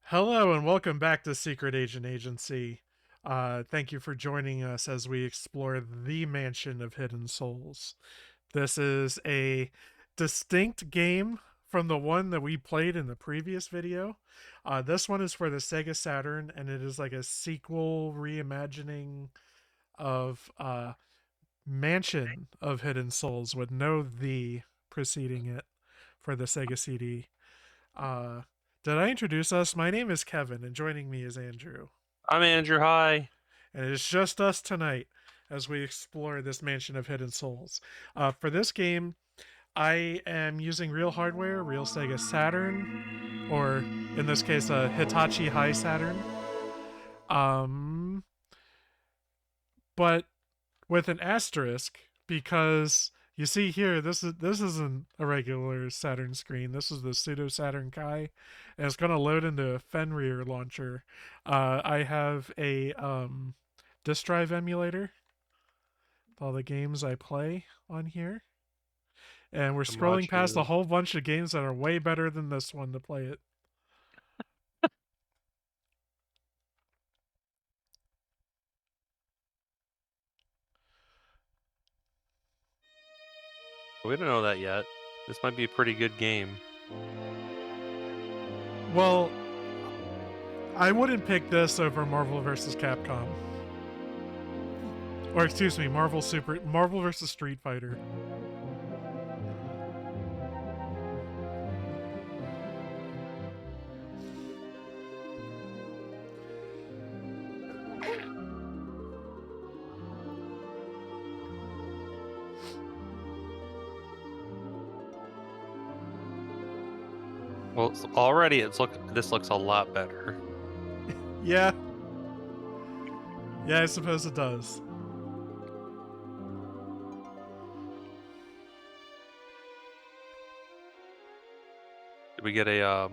Hello and welcome back to Secret Agent Agency. Thank you for joining us as we explore the Mansion of Hidden Souls. This is a distinct game from the one that we played in the previous video. This one is for the Sega Saturn, and it is like a sequel reimagining of Mansion of Hidden Souls with no "the" preceding it for the Sega CD. Uh, did I introduce us? My name is Kevin, and joining me is Andrew. I'm Andrew. Hi. And it is just us tonight as we explore this Mansion of Hidden Souls. For this game, I am using real hardware, real Sega Saturn, or in this case, a Hitachi HiSaturn. Um, but with an asterisk because you see here this isn't a regular Saturn screen. This is the pseudo Saturn Kai, and it's gonna load into a Fenrir launcher. I have a disk drive emulator with all the games I play on here, and we're I'm scrolling past a watching. whole bunch of games that are way better than this one to play it. We don't know that yet. This might be a pretty good game. Well, I wouldn't pick this over Marvel vs. Capcom. Or excuse me, Marvel vs. Street Fighter. Well, already this looks a lot better. Yeah. Yeah, I suppose it does. Did we get a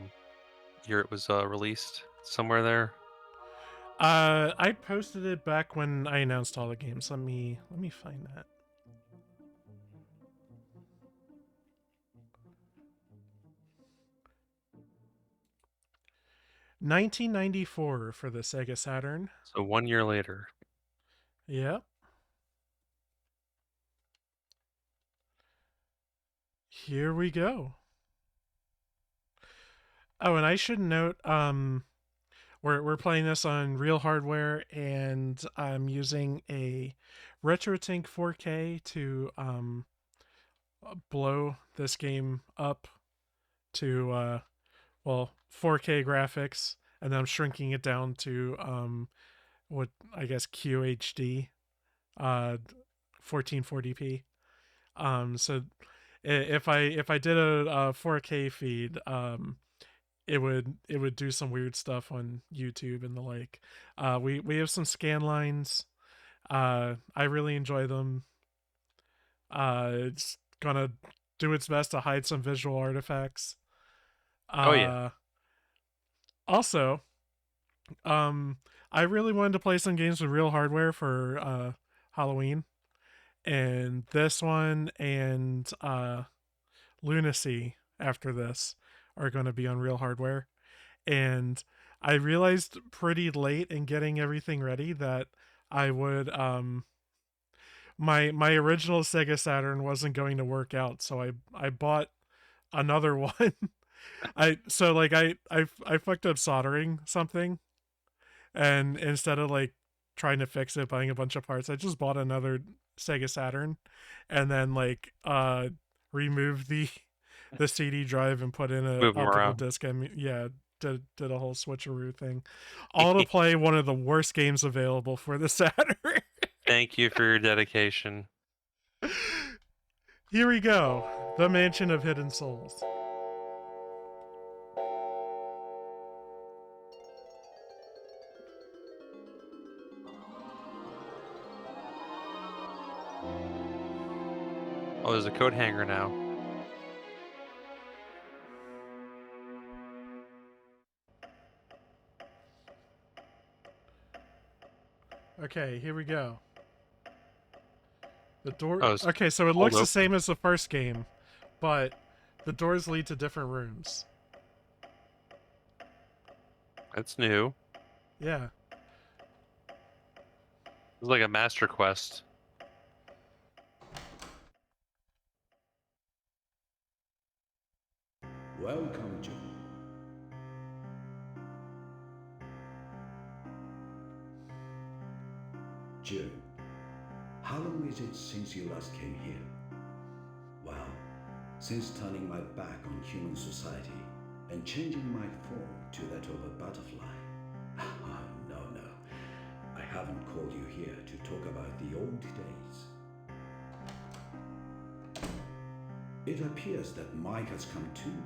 year it was released somewhere there? I posted it back when I announced all the games. Let me find that. $1994 for the Sega Saturn. So 1 year later. Yep. Here we go. Oh, and I should note, we're playing this on real hardware, and I'm using a RetroTINK 4K to blow this game up to 4K graphics, and then I'm shrinking it down to what I guess QHD, 1440p. So if I did a 4K feed, it would do some weird stuff on YouTube and the like. We have some scan lines. I really enjoy them. It's gonna do its best to hide some visual artifacts. Oh yeah. Uh, Also, um, I really wanted to play some games with real hardware for Halloween, and this one and Lunacy after this are going to be on real hardware. And I realized pretty late in getting everything ready that I would my original Sega Saturn wasn't going to work out, so I bought another one. I fucked up soldering something, and instead of like trying to fix it buying a bunch of parts, I just bought another Sega Saturn, and then removed the CD drive and put in a Move them optical around. disc, and yeah, did a whole switcheroo thing, all to play one of the worst games available for the Saturn. Thank you for your dedication. Here we go, the Mansion of Hidden Souls. Oh, there's a coat hanger now. Okay, here we go. The door. Oh, it's Okay, so it hold looks the open. same as the first game, but the doors lead to different rooms. That's new. Yeah. It's like a master quest. Welcome, John. June, how long is it since you last came here? Well, since turning my back on human society and changing my form to that of a butterfly. No, I haven't called you here to talk about the old days. It appears that Mike has come too.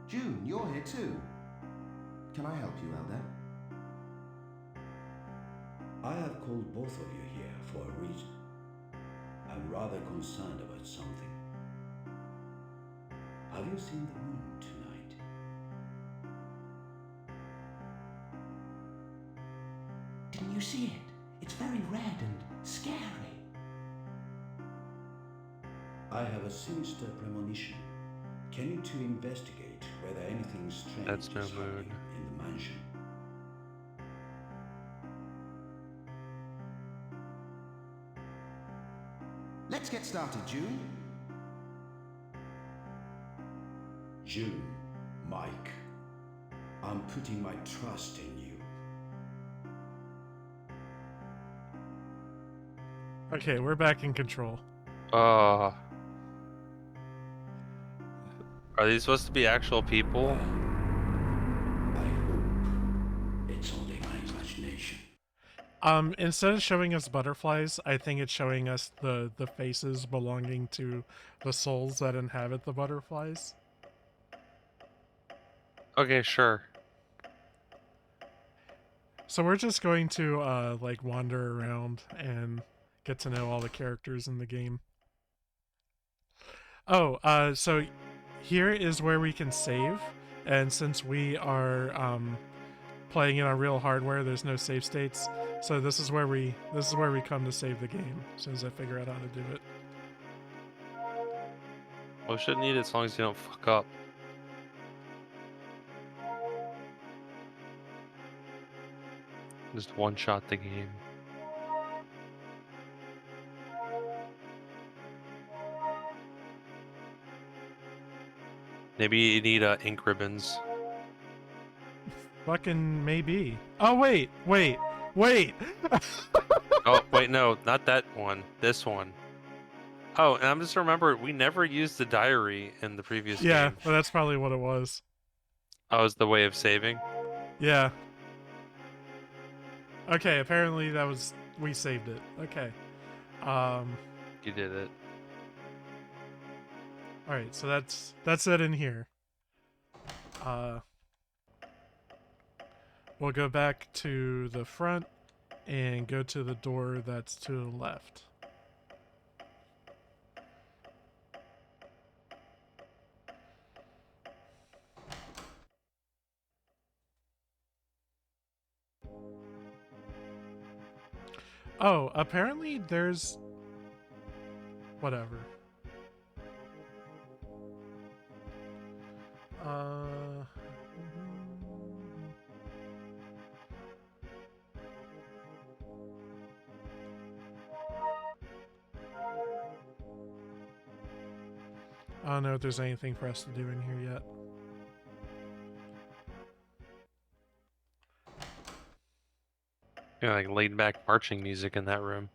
June, you're here too. Can I help you, Elder? I have called both of you here for a reason. I'm rather concerned about something. Have you seen the moon tonight? Didn't you see it? It's very red and scary. I have a sinister premonition. Can you two investigate whether anything strange That's no is happening moon. in the mansion? Let's get started, June. June, Mike, I'm putting my trust in you. Okay, we're back in control. Are these supposed to be actual people? I hope it's only my imagination. Instead of showing us butterflies, I think it's showing us the faces belonging to the souls that inhabit the butterflies. Okay, sure. So we're just going to like wander around and get to know all the characters in the game. Oh, so here is where we can save, and since we are playing it on real hardware, there's no save states. So this is where we come to save the game. As soon as I figure out how to do it. Well, we shouldn't need it as long as you don't fuck up. Just one-shot the game. Maybe you need ink ribbons. Fucking maybe. Oh wait. Oh, wait, no, not that one. This one. Oh, and I'm just remembered we never used the diary in the previous Yeah, game. well, that's probably what it was. Oh, was the way of saving? Yeah. Okay, apparently that was we saved it. Okay. You did it. All right, so that's it in here. We'll go back to the front and go to the door that's to the left. Oh, apparently there's whatever. I don't know if there's anything for us to do in here yet. You know, like laid back marching music in that room.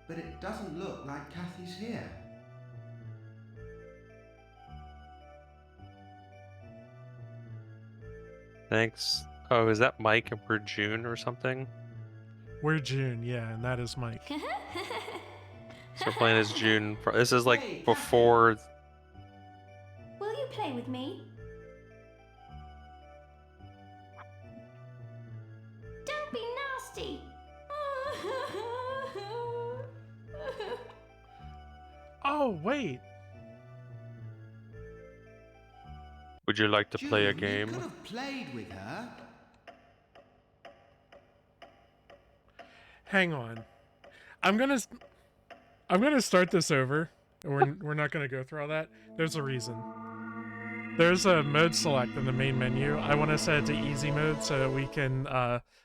But it doesn't look like Kathy's here. Thanks. Oh, is that Mike and we're June or something? We're June, yeah, and that is Mike. So we're playing as June. This is Hey, like Kathy. before. Will you play with me? Don't be nasty. Oh, wait. Would you like to play a June, game? You could have played with her. Hang on. I'm gonna I'm gonna start this over. We're not gonna go through all that. There's a reason. There's a mode select in the main menu. I want to set it to easy mode so we can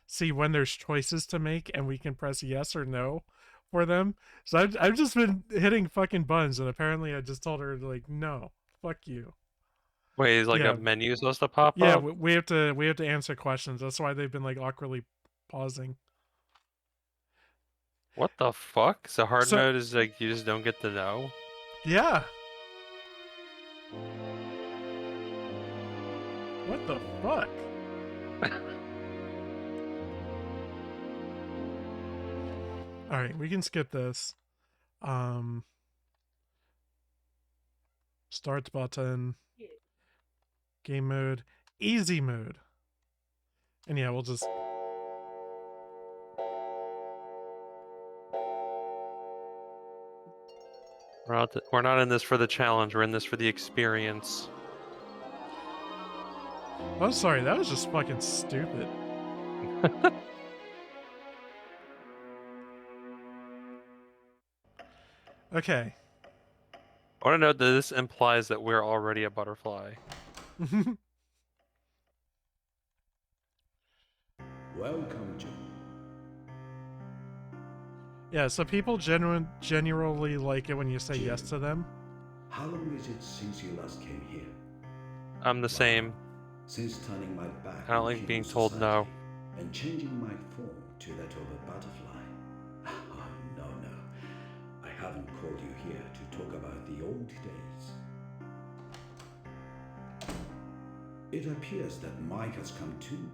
see when there's choices to make and we can press yes or no for them. So I've just been hitting fucking buttons, and apparently I just told her like, no, fuck you. Wait, is like Yeah. a menu supposed to pop Yeah, up? we have to answer questions. That's why they've been like awkwardly pausing. What the fuck? So hard So mode is like you just don't get to know? yeah. What the fuck? All right, we can skip this. Start button. Game mode. Easy mode. And yeah, we'll just... We're not in this for the challenge, we're in this for the experience. Oh, sorry, that was just fucking stupid. Okay. I want to note that this implies that we're already a butterfly. Welcome, June. Yeah, so people generally like it when you say yes to them. How long is it since you last came here? I'm the same. Since turning my back I don't on like human being told no. society and changing my form to that of a butterfly. Oh, no. I haven't called you here to talk about the old days. It appears that Mike has come too.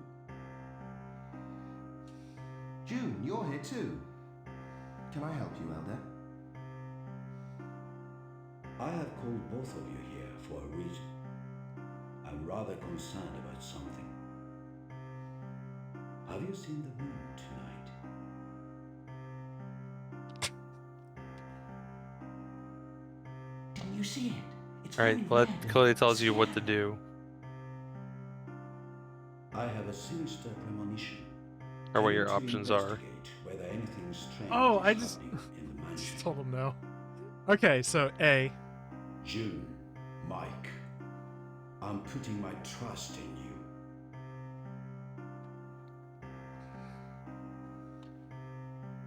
June, you're here too. Can I help you, Elder? I have called both of you here for a reason. I'm rather concerned about something. Have you seen the moon tonight? Didn't you see it? It's Alright, very well red that and clearly tells you what to scared. do. I have a sinister premonition. Or what I your need to options are. investigate whether anything strange Oh, is I just... happening in the mansion. just told them no. Okay, so A. June, Mike, I'm putting my trust in you.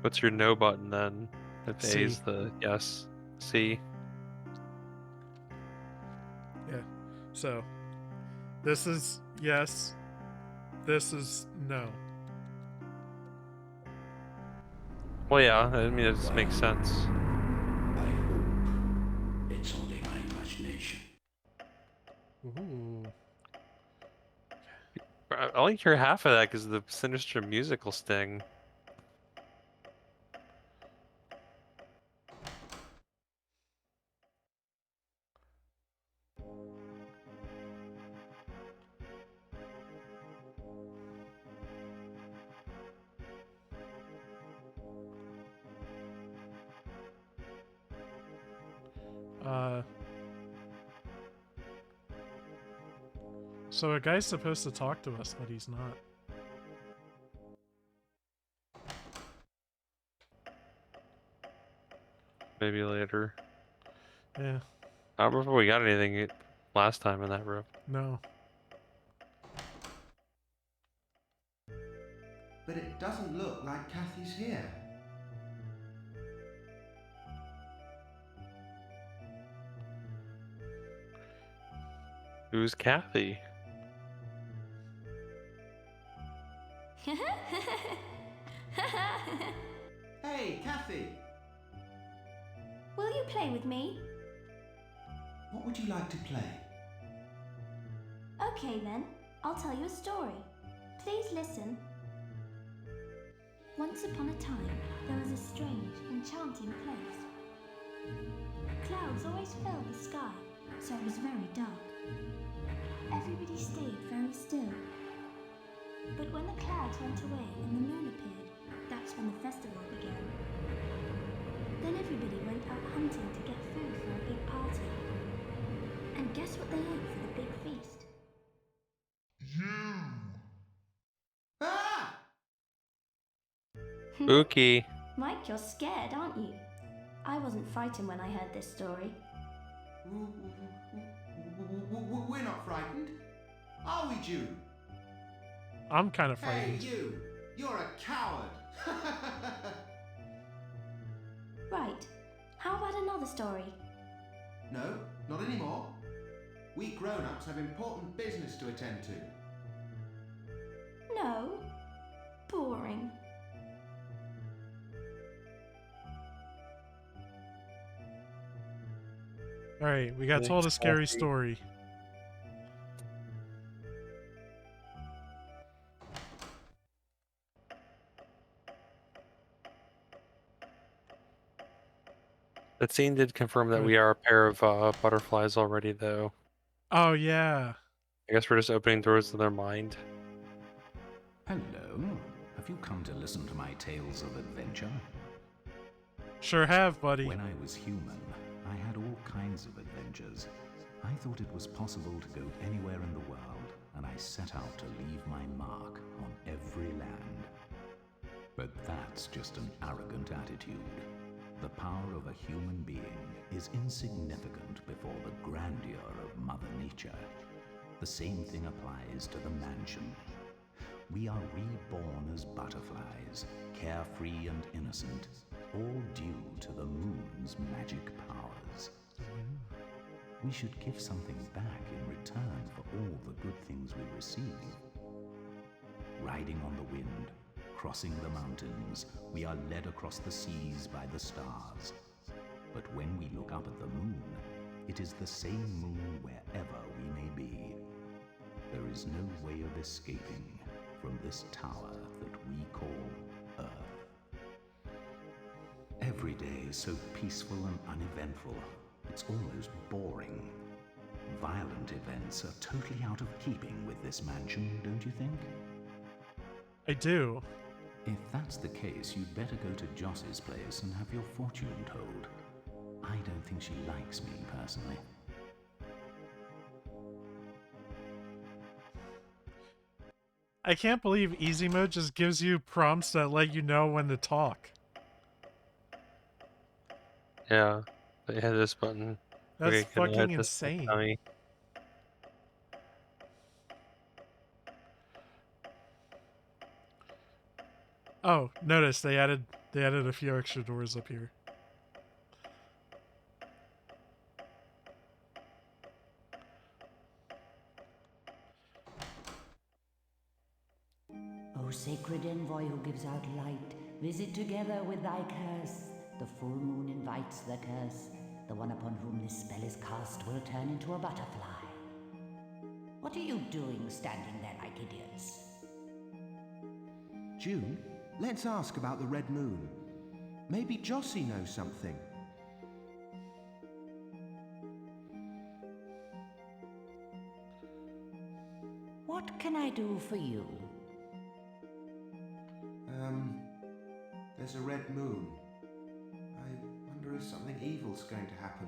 What's your no button then? If C. A is the yes. C. Yeah. So, this is yes. This is no. Well, yeah, I mean, it just makes sense. I hope it's only my imagination. Ooh. I only hear half of that because of the sinister musical sting. So a guy's supposed to talk to us, but he's not. Maybe later. Yeah. I don't remember if we got anything last time in that room. No. But it doesn't look like Kathy's here. Who's Kathy? Hey, Kathy! Will you play with me? What would you like to play? Okay then, I'll tell you a story. Please listen. Once upon a time, there was a strange, enchanting place. Clouds always filled the sky, so it was very dark. Everybody stayed very still. But when the clouds went away and the moon appeared, that's when the festival began. Then everybody went out hunting to get food for a big party. And guess what they ate for the big feast? Ah! Spooky. Mike, you're scared, aren't you? I wasn't frightened when I heard this story. We're not frightened. Are we, June? I'm kind of Hey, frightened. you! You're a coward! Right. How about another story? No, not anymore. We grown-ups have important business to attend to. No. Boring. Alright, we got told a scary story. That scene did confirm that Good. we are a pair of butterflies already, though. Oh, yeah. I guess we're just opening doors to their mind. Hello. Have you come to listen to my tales of adventure? Sure have, buddy. When I was human, I had all kinds of adventures. I thought it was possible to go anywhere in the world, and I set out to leave my mark on every land. But that's just an arrogant attitude. The power of a human being is insignificant before the grandeur of Mother Nature. The same thing applies to the mansion. We are reborn as butterflies, carefree and innocent, all due to the moon's magic powers. We should give something back in return for all the good things we receive. Riding on the wind, crossing the mountains, we are led across the seas by the stars. But when we look up at the moon, it is the same moon wherever we may be. There is no way of escaping from this tower that we call Earth. Every day is so peaceful and uneventful, it's almost boring. Violent events are totally out of keeping with this mansion, don't you think? I do. If that's the case, you'd better go to Joss's place and have your fortune told. I don't think she likes me, personally. I can't believe easy mode just gives you prompts that let you know when to talk. Yeah, they had this button. That's Okay, can I fucking hit this insane. dummy? Oh, notice they added a few extra doors up here. O sacred envoy who gives out light, visit together with thy curse. The full moon invites the curse. The one upon whom this spell is cast will turn into a butterfly. What are you doing standing there like idiots? June, let's ask about the red moon. Maybe Jossie knows something. What can I do for you? There's a red moon. I wonder if something evil's going to happen.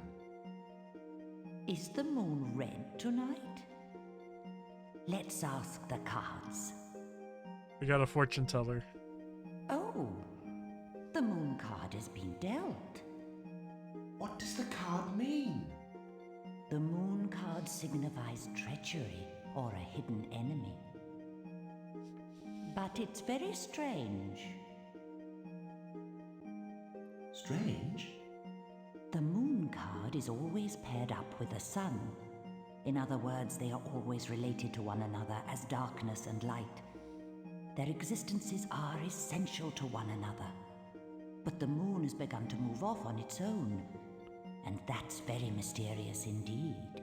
Is the moon red tonight? Let's ask the cards. We got a fortune teller. Oh, the moon card has been dealt. What does the card mean? The moon card signifies treachery or a hidden enemy. But it's very strange. Strange? The moon card is always paired up with the sun. In other words, they are always related to one another as darkness and light. Their existences are essential to one another. But the moon has begun to move off on its own, and that's very mysterious indeed.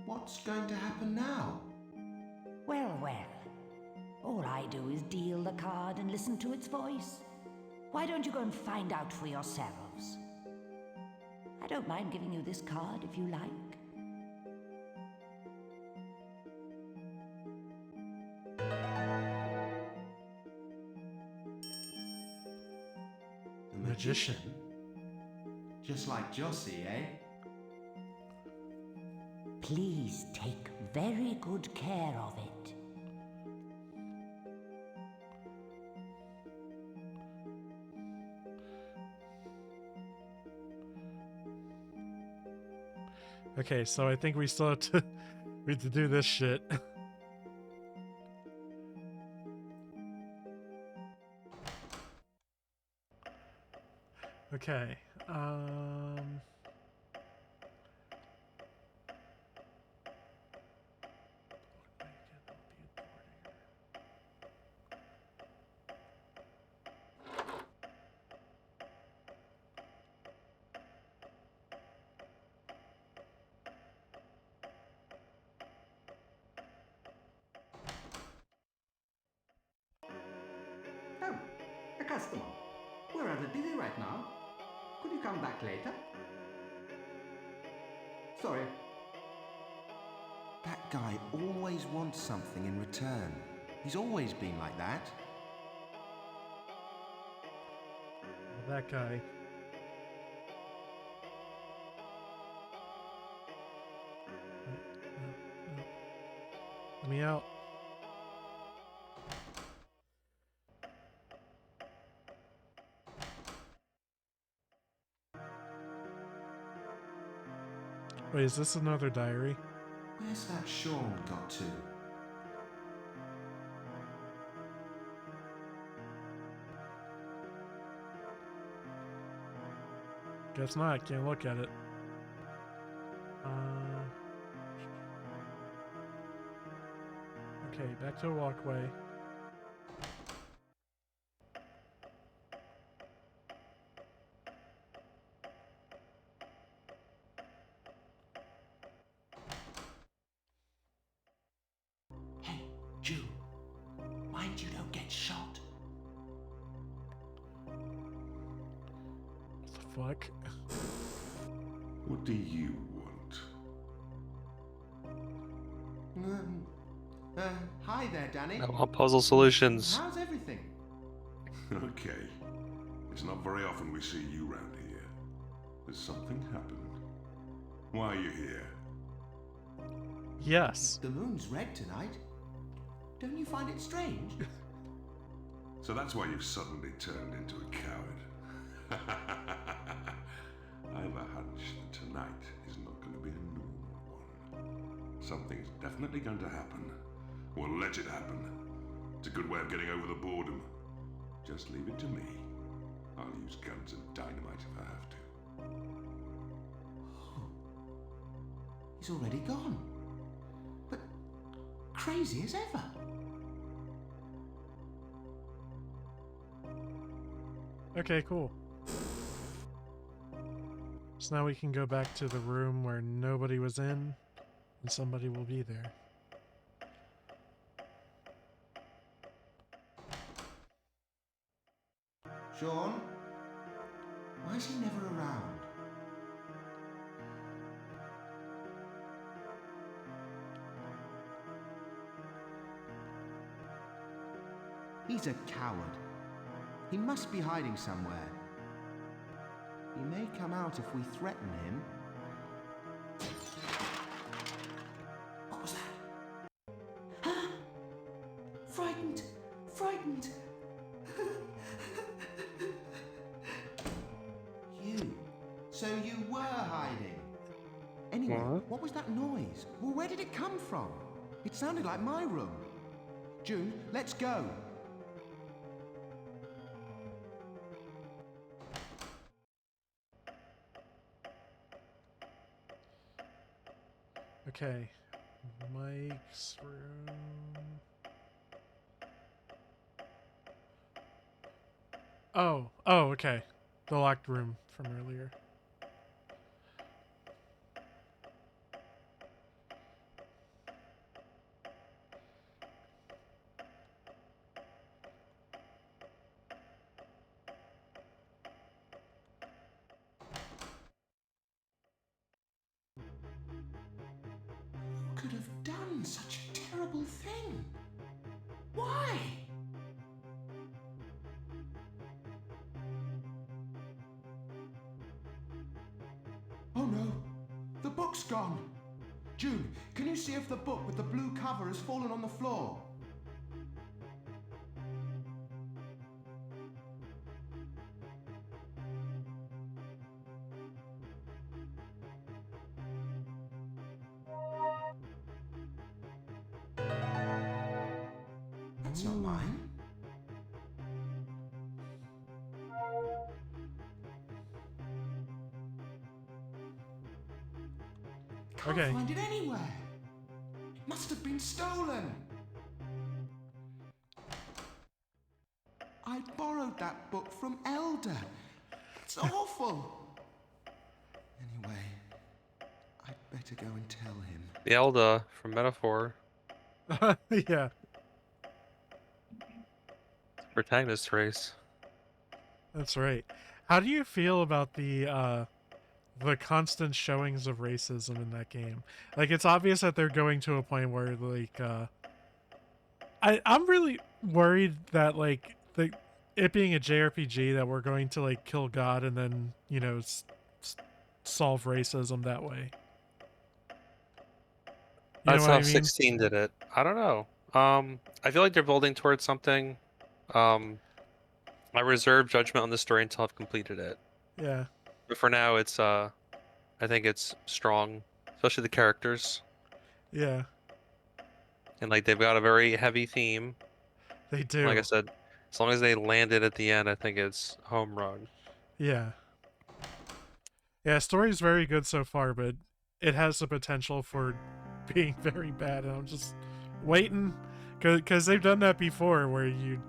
What's going to happen now? Well, well. All I do is deal the card and listen to its voice. Why don't you go and find out for yourselves? I don't mind giving you this card if you like. The magician? Just like Jossie, eh? Please take very good care of it. Okay, so I think we still have to we have to do this shit. Okay. Oh, a customer. We're rather busy right now. Could you come back later? Sorry. That guy always wants something in return. He's always been like that. That guy. Let me out. Wait, is this another diary? Where's that Sean got to? Guess not. Can't look at it. Okay, back to a walkway. Hey, Jew. Mind you don't get shot. What the fuck? What do you want? Hi there, Danny. I want puzzle solutions. How's everything? Okay. It's not very often we see you round here. Has something happened? Why are you here? Yes. The moon's red tonight. Don't you find it strange? So that's why you've suddenly turned into a coward. I have a hunch that tonight is not going to be a normal one. Something's definitely going to happen. Well, let it happen. It's a good way of getting over the boredom. Just leave it to me. I'll use guns and dynamite if I have to. He's already gone. But crazy as ever. Okay, cool. So now we can go back to the room where nobody was in, and somebody will be there. Sean? Why is he never around? He's a coward. He must be hiding somewhere. He may come out if we threaten him. What was that? Frightened! Frightened! You? So you were hiding? Anyway, what was that noise? Well, where did it come from? It sounded like my room. June, let's go. Okay. Mike's room. Oh, okay. The locked room from earlier. Who could have done such a terrible thing? Why? Oh no, the book's gone. June, can you see if the book with the blue cover has fallen on the floor? That's not mine. Can't Okay. find it anywhere. It must have been stolen. I borrowed that book from Elder. It's awful. Anyway, I'd better go and tell him. The Elda from Metaphor. Yeah. Protagonist race. That's right. How do you feel about the constant showings of racism in that game? Like, it's obvious that they're going to a point where, like, I'm really worried that, like, it being a JRPG, that we're going to, like, kill God and then, you know, solve racism that way. You That's know what how I mean? 16 did it. I don't know. I feel like they're building towards something. I reserve judgment on the story until I've completed it. Yeah. But for now, it's I think it's strong, especially the characters. Yeah. And like they've got a very heavy theme. They do. Like I said, as long as they land it at the end, I think it's home run. Yeah. Yeah, story's very good so far, but it has the potential for being very bad, and I'm just waiting, because they've done that before, where you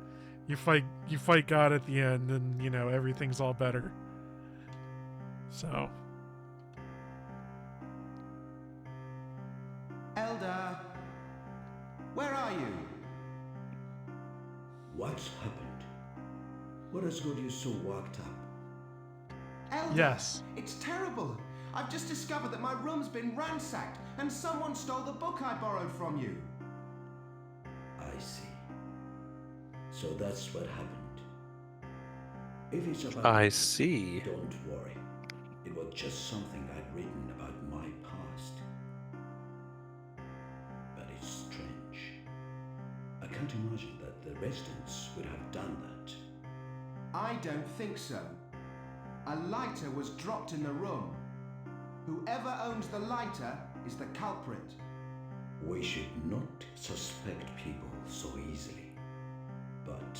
fight God at the end, and you know everything's all better. So. Elder, where are you? What's happened? What has got you so worked up? Elder, Yes. it's terrible. I've just discovered that my room's been ransacked and someone stole the book I borrowed from you. I see. So that's what happened. If it's about I see. don't worry. It was just something I'd written about my past. But it's strange. I can't imagine that the residents would have done that. I don't think so. A lighter was dropped in the room. Whoever owns the lighter is the culprit. We should not suspect people so easily. But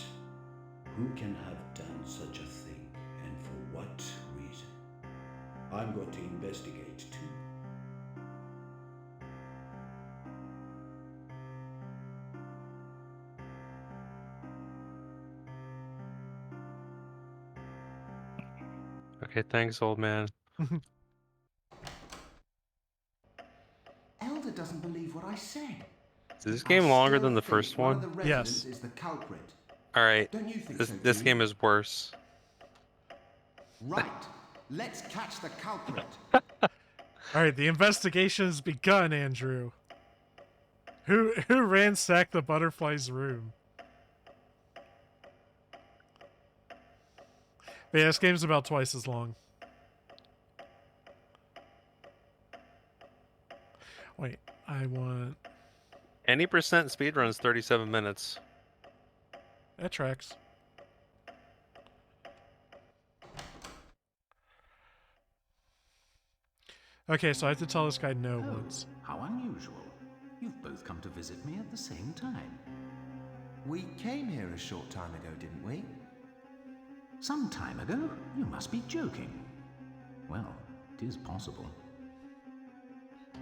who can have done such a thing, and for what reason? I'm going to investigate too. Okay, thanks, old man. Elder doesn't believe what I said. Is this I game longer still than the think first one one? of the residents is the culprit. All right. Don't you think This so, this June? game is worse. Right. Let's catch the culprit. All right, the investigation has begun, Andrew. Who ransacked the butterfly's room? But yeah, this game's about twice as long. Wait, I want... Any percent speedrun is 37 minutes. That tracks. Okay, so I have to tell this guy no Oh, once. how unusual. You've both come to visit me at the same time. We came here a short time ago, didn't we? Some time ago? You must be joking. Well, it is possible.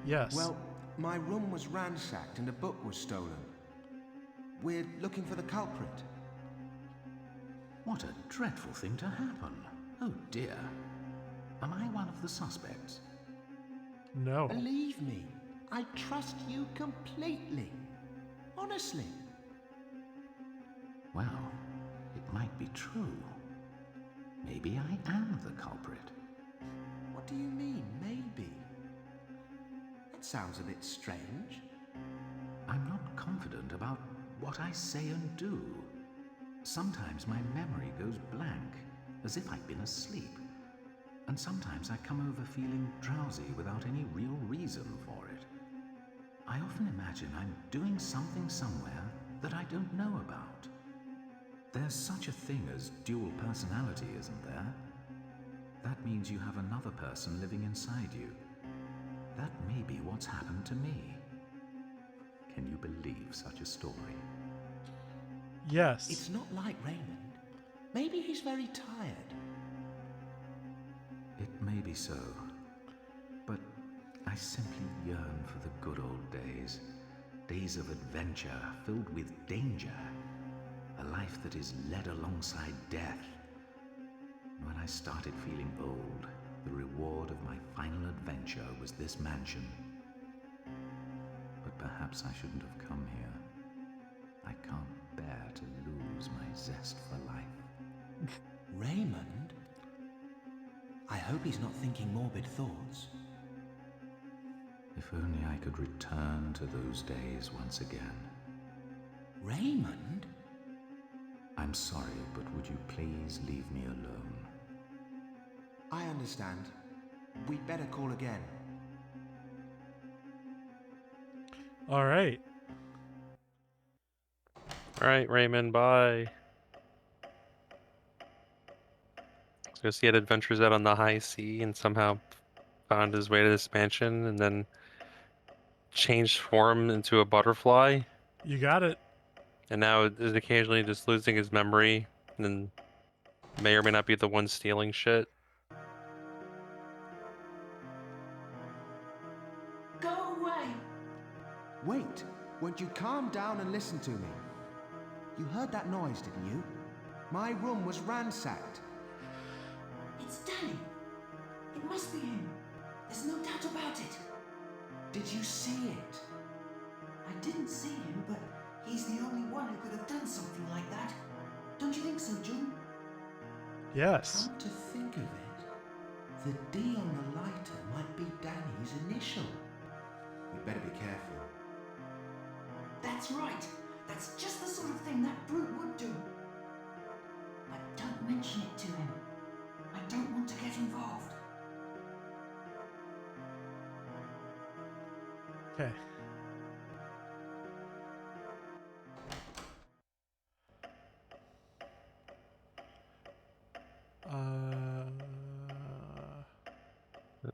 Yes. Well, my room was ransacked and a book was stolen. We're looking for the culprit. What a dreadful thing to happen. Oh dear. Am I one of the suspects? No. Believe me, I trust you completely. Honestly. Well, it might be true. Maybe I am the culprit. What do you mean, maybe? That sounds a bit strange. I'm not confident about what I say and do. Sometimes my memory goes blank, as if I'd been asleep. And sometimes I come over feeling drowsy without any real reason for it. I often imagine I'm doing something somewhere that I don't know about. There's such a thing as dual personality, isn't there? That means you have another person living inside you. That may be what's happened to me. Can you believe such a story? Yes. It's not like Raymond. Maybe he's very tired. It may be so, but I simply yearn for the good old days. Days of adventure filled with danger. A life that is led alongside death. When I started feeling old, the reward of my final adventure was this mansion. But perhaps I shouldn't have come here. I can't bear to lose my zest for life. Raymond? I hope he's not thinking morbid thoughts. If only I could return to those days once again. Raymond? I'm sorry, but would you please leave me alone? I understand. We'd better call again. All right. All right, Raymond, bye. So he had adventures out on the high sea and somehow found his way to this mansion and then changed form into a butterfly. You got it. And now is occasionally just losing his memory and then may or may not be the one stealing shit. Go away! Wait, won't you calm down and listen to me? You heard that noise, didn't you? My room was ransacked. It's Danny. It must be him. There's no doubt about it. Did you see it? I didn't see him, but he's the only one who could have done something like that. Don't you think so, June? Yes. Come to think of it, the D on the lighter might be Danny's initial. We'd better be careful. That's right. That's just the sort of thing that brute would do. But don't mention it to him. I don't want to get involved. Okay.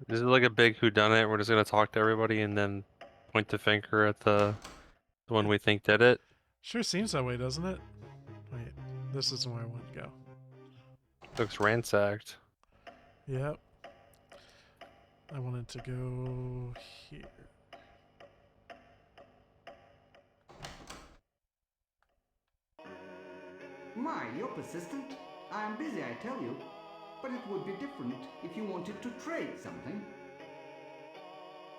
Is it like a big whodunit? We're just gonna talk to everybody and then point the finger at the one we think did it? Sure seems that way, doesn't it? Wait, this isn't where I want to go. Looks ransacked. Yep. I wanted to go here. My, you're persistent. I'm busy, I tell you. But it would be different if you wanted to trade something.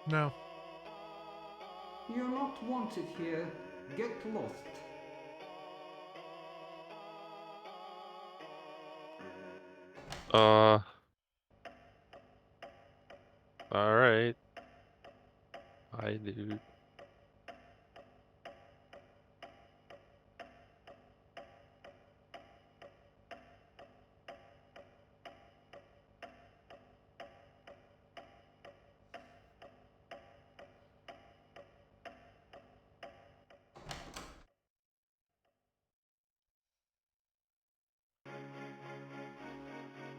No. You're not wanted here. Get lost. Alright. Hi, dude.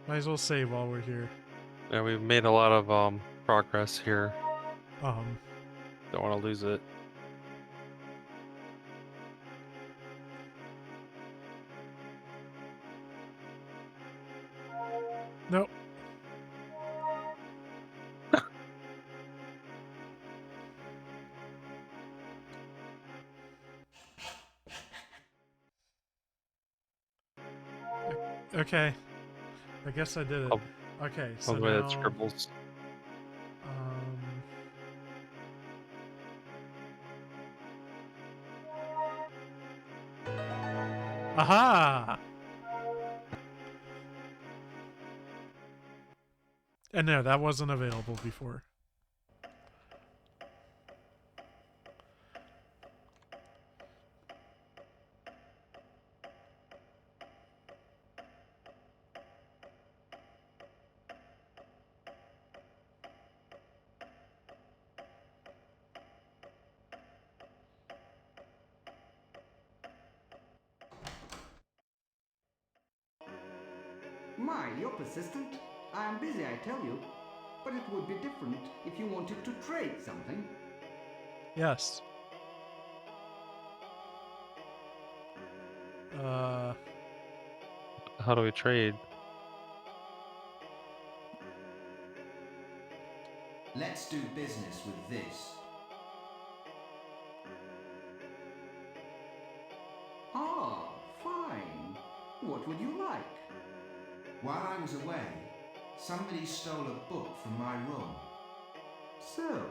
Might as well save while we're here. Yeah, we've made a lot of progress here. Don't want to lose it. Nope. Okay. I guess I did it. Okay, so the way now... that scribbles. Aha! And no, that wasn't available before. My, you're persistent. I'm busy, I tell you. But it would be different if you wanted to trade something. Yes. How do we trade? Let's do business with this. Ah, fine. What would you like? While I was away, somebody stole a book from my room. So,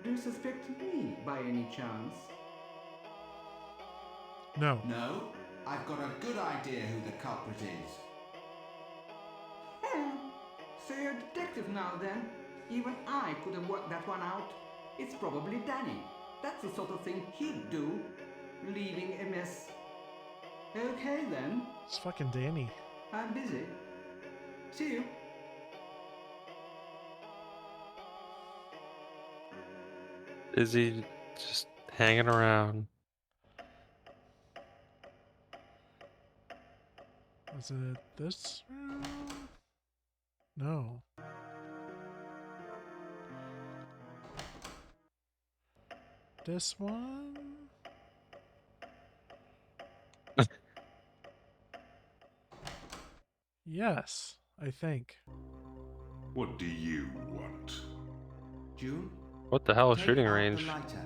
do you suspect me by any chance? No. No, I've got a good idea who the culprit is. So you're a detective now then? Even I could have worked that one out. It's probably Danny. That's the sort of thing he'd do. Leaving a mess. Okay then. It's fucking Danny. I'm busy. See you. Is he just hanging around? Was it this room? No. This one? Yes, I think. What do you want? June? What the hell? Take Shooting out range. the lighter.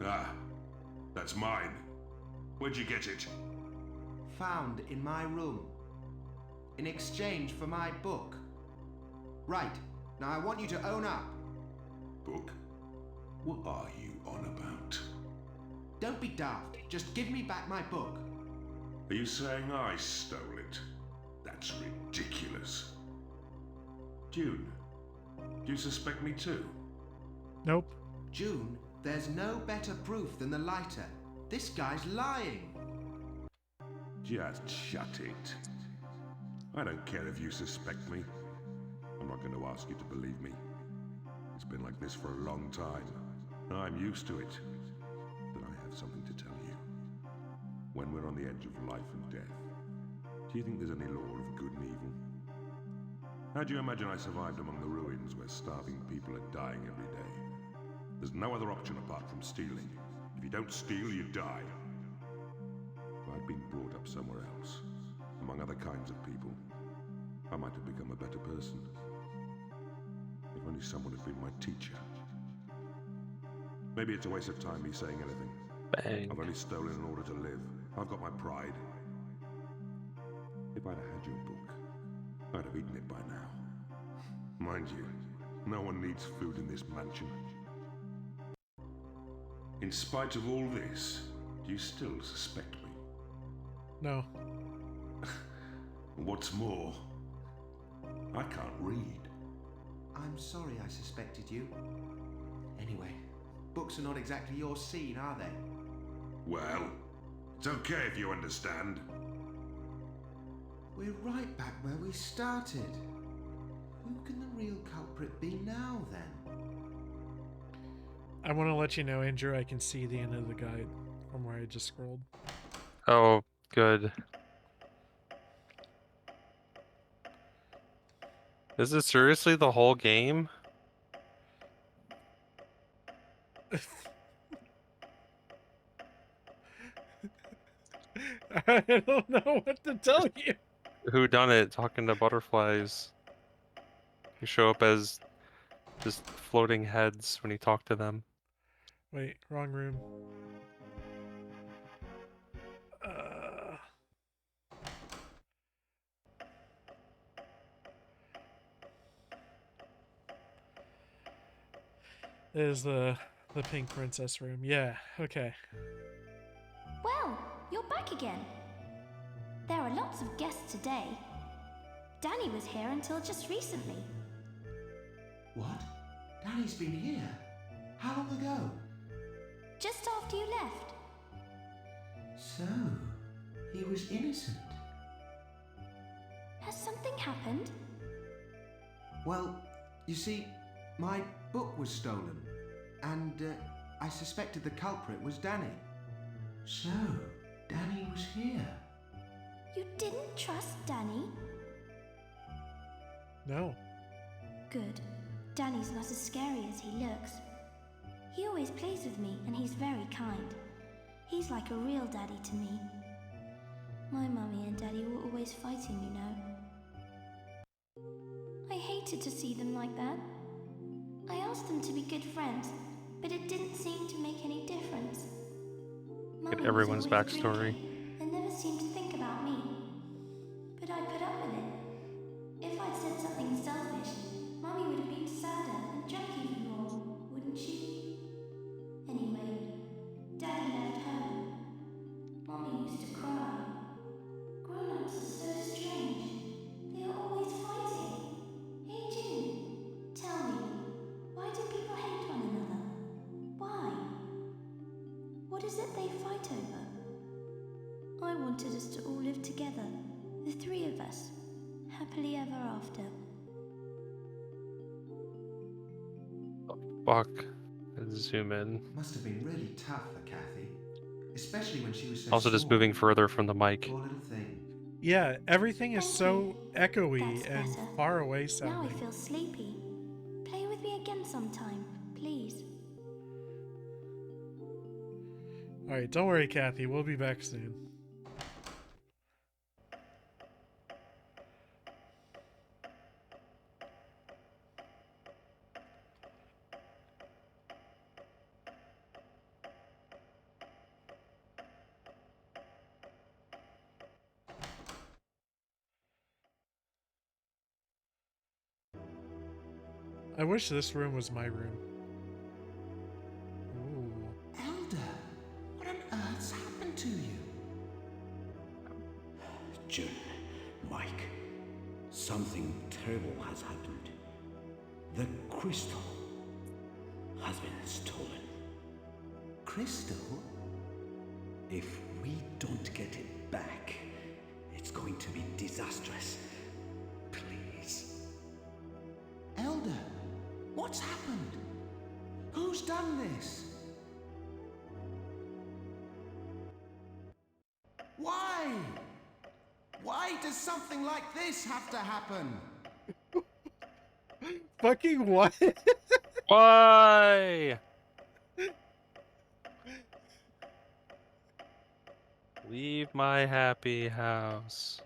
Ah, that's mine. Where'd you get it? Found in my room. In exchange for my book. Right, now I want you to own up. Book? What are you on about? Don't be daft, just give me back my book. Are you saying I stole it? That's ridiculous. June, do you suspect me too? Nope. June, there's no better proof than the lighter. This guy's lying. Just shut it. I don't care if you suspect me. I'm not going to ask you to believe me. It's been like this for a long time. I'm used to it. But I have something to tell you. When we're on the edge of life and death, do you think there's any law of good and evil? How do you imagine I survived among the ruins where starving people are dying every day? There's no other option apart from stealing. If you don't steal, you die. If I'd been brought up somewhere else, among other kinds of people, I might have become a better person. If only someone had been my teacher. Maybe it's a waste of time me saying anything. Bang. I've only stolen in order to live. I've got my pride. If I'd have had your book, I'd have eaten it by now. Mind you, no one needs food in this mansion. In spite of all this, do you still suspect me? No. What's more, I can't read. I'm sorry I suspected you. Anyway, books are not exactly your scene, are they? Well, it's okay if you understand. We're right back where we started. Who can the real culprit be now, then? I want to let you know, Andrew, I can see the end of the guide from where I just scrolled. Oh, good. Is it seriously the whole game? I don't know what to tell you. Who done it? Talking to butterflies. You show up as just floating heads when you talk to them. Wait, wrong room. There's the pink princess room. Yeah, okay. Well, you're back again. There are lots of guests today. Danny was here until just recently. What? Danny's been here? How long ago? Just after you left. So, he was innocent. Has something happened? Well, you see, my book was stolen, and I suspected the culprit was Danny. So, Danny was here. You didn't trust Danny? No. Good. Danny's not as scary as he looks. He always plays with me and he's very kind. He's like a real daddy to me. My mummy and daddy were always fighting, you know. I hated to see them like that. I asked them to be good friends, but it didn't seem to make any difference. Get Mummy everyone's was always backstory. drinking and never seemed to think about me. But I put up with it. If I'd said something selfish, Mummy would have been sadder and drunk even more, wouldn't she? Anyway, Daddy left home. Mummy used to cry. Grown-ups are so strange. They are always fighting. Hey June, tell me, why do people hate one another? Why? What is it they fight over? I wanted us to all live together, the three of us, happily ever after. Fuck. Let's zoom in. Must have been really tough for Kathy, especially when she was so Also, just small. moving further from the mic. Poor little thing. Yeah, everything is Thank so you. echoey That's and better. far away Now I sounding. feel sleepy. Play with me again sometime, please. Alright, don't worry, Kathy. We'll be back soon. I wish this room was my room. Ooh. Elder, what on earth's happened to you? June, Mike, something terrible has happened. The crystal has been stolen. Crystal? If we don't get it back, it's going to be disastrous. Please. Elder, what's happened? Who's done this? Why? Why does something like this have to happen? Fucking what? Why? Leave my happy house.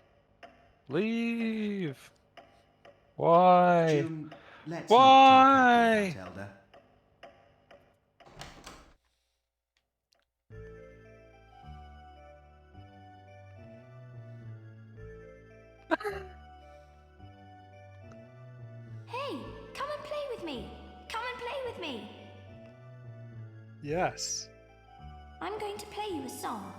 Leave. Why? June, let's not talk happy Why? about Elder. Hey, come and play with me. Come and play with me. Yes. I'm going to play you a song.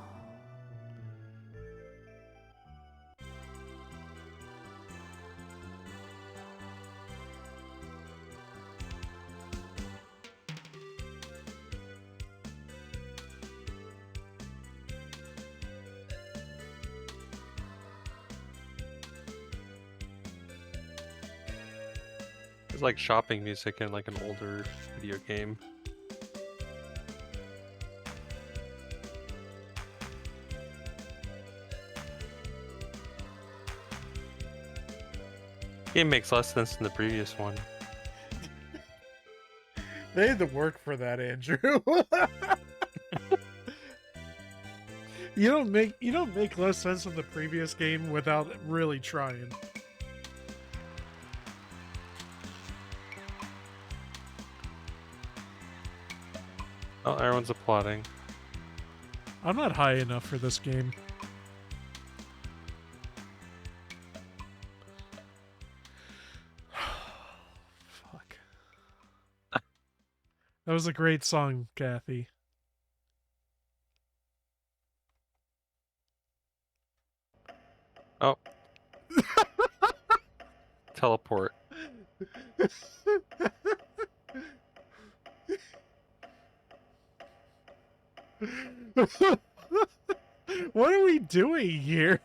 It's like shopping music in like an older video game. Game makes less sense than the previous one. They had to work for that, Andrew. You don't make less sense than the previous game without really trying. Oh, everyone's applauding. I'm not high enough for this game. Fuck. That was a great song, Kathy. Oh. Teleport. What are we doing here?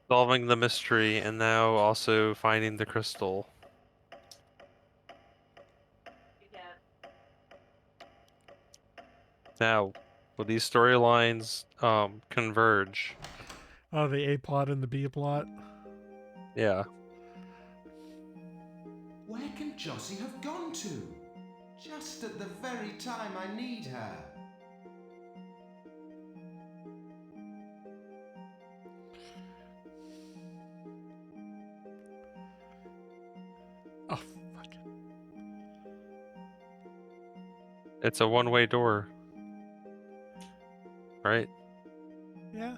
Solving the mystery and now also finding the crystal. Now, Will these storylines converge? Oh, the A plot and the B plot. Yeah. Where can Jossie have gone to? Just at the very time I need her. Oh, fuck it. It's a one-way door. Right? Yeah.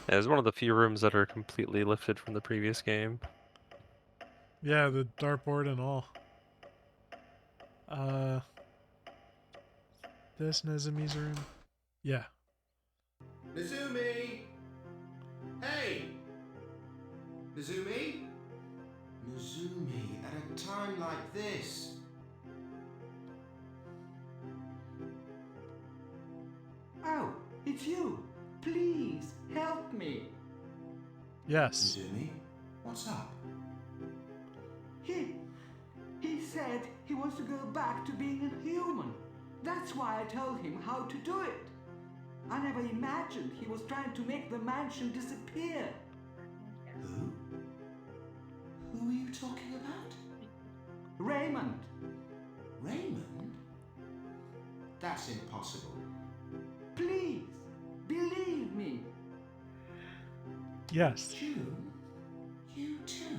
Yeah, it's one of the few rooms that are completely lifted from the previous game. Yeah, the dartboard and all. This Nezumi's room. Yeah. Nezumi! Hey! Nezumi? Nezumi, at a time like this. Oh, it's you. Please, help me. Yes. Nezumi, what's up? He said he wants to go back to being a human. That's why I told him how to do it. I never imagined he was trying to make the mansion disappear. Who? Who are you talking about? Raymond. Raymond? That's impossible. Please, believe me. Yes. June? You too?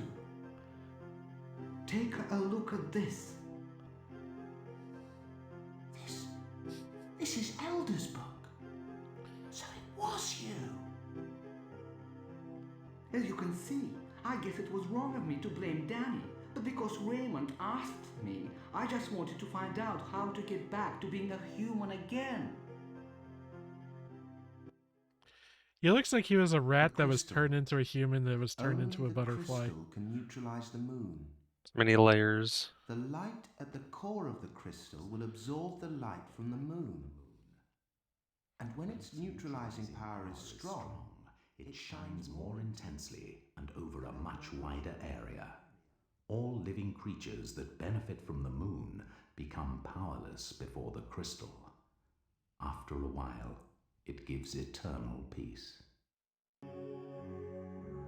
Take a look at this. This is Elder's book. So it was you. As you can see, I guess it was wrong of me to blame Danny. But because Raymond asked me, I just wanted to find out how to get back to being a human again. He looks like he was a rat that was turned into a human that was turned into a butterfly. The crystal can neutralize the moon. Many layers. The light at the core of the crystal will absorb the light from the moon. And when its neutralizing power is strong, it shines more intensely and over a much wider area. All living creatures that benefit from the moon become powerless before the crystal. After a while, it gives eternal peace.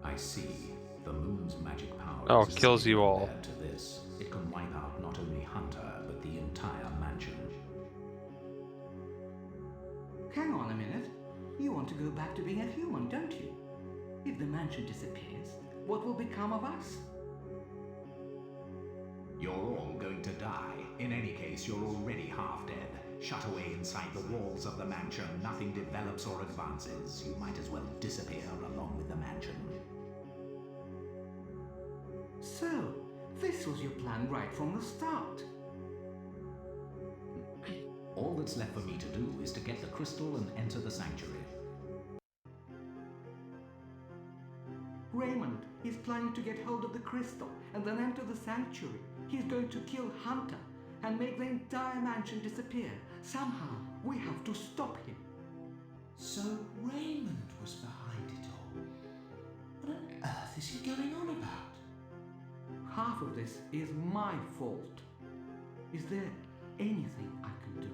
I see. The moon's magic power Oh, is kills you all. compared to this. It can wipe out not only Hunter, but the entire mansion. Hang on a minute. You want to go back to being a human, don't you? If the mansion disappears, what will become of us? You're all going to die. In any case, you're already half dead. Shut away inside the walls of the mansion, nothing develops or advances. You might as well disappear along with the mansion. So, this was your plan right from the start. All that's left for me to do is to get the crystal and enter the sanctuary. Raymond is planning to get hold of the crystal and then enter the sanctuary. He's going to kill Hunter and make the entire mansion disappear. Somehow, we have to stop him. So Raymond was behind it all. What on earth is he going on about? Half of this is my fault. Is there anything I can do?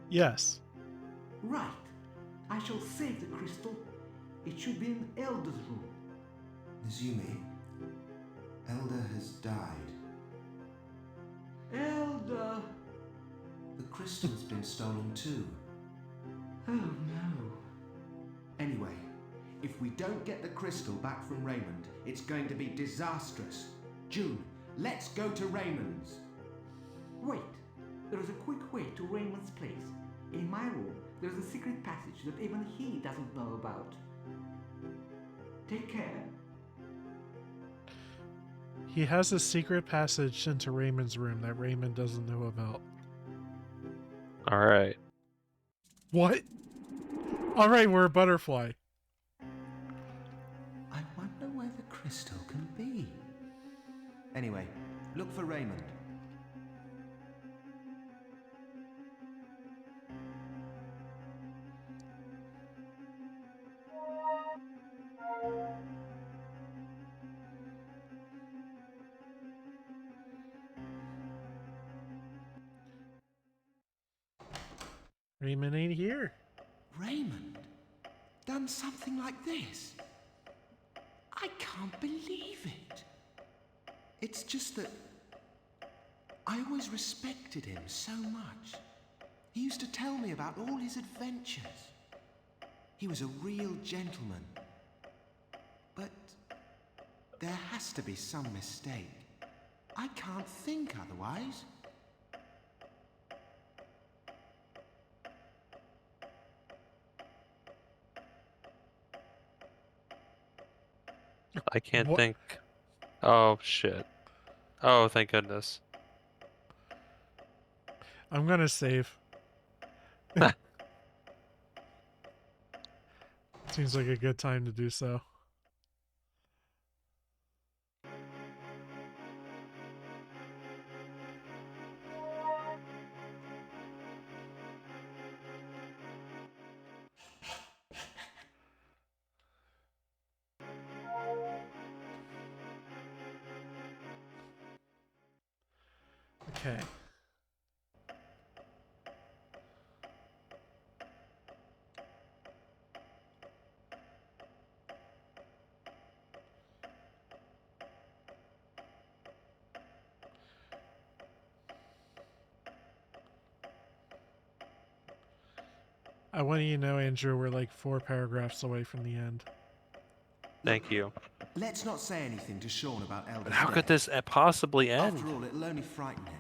Yes. Right. I shall save the crystal. It should be in Elder's room. Nezumi, Elder has died. Elder! The crystal's been stolen too. Oh no. Anyway, if we don't get the crystal back from Raymond, it's going to be disastrous. June, let's go to Raymond's. Wait. There is a quick way to Raymond's place. In my room, there is a secret passage that even he doesn't know about. Take care. He has a secret passage into Raymond's room that Raymond doesn't know about. Alright. What? Alright, we're a butterfly. I wonder where the crystal can be. Anyway, look for Raymond. Raymond ain't here. Raymond? Done something like this? I can't believe it. It's just that I always respected him so much. He used to tell me about all his adventures. He was a real gentleman. But there has to be some mistake. I can't think otherwise. I can't What? think. Oh, shit. Oh, thank goodness. I'm gonna save. Seems like a good time to do so. Okay. I want you to know, Andrew, we're like 4 paragraphs away from the end. Thank you. Let's not say anything to Sean about Elder's But how could death. this possibly end? After all, it'll only frighten him.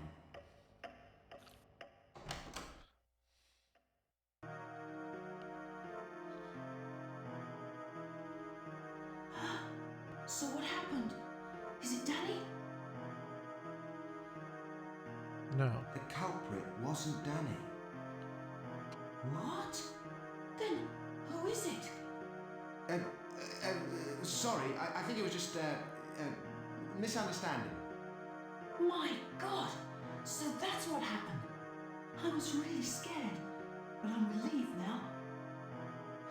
So what happened? Is it Danny? No. The culprit wasn't Danny. What? Then who is it? Sorry, I think it was just misunderstanding. My God! So that's what happened. I was really scared, but I'm relieved now.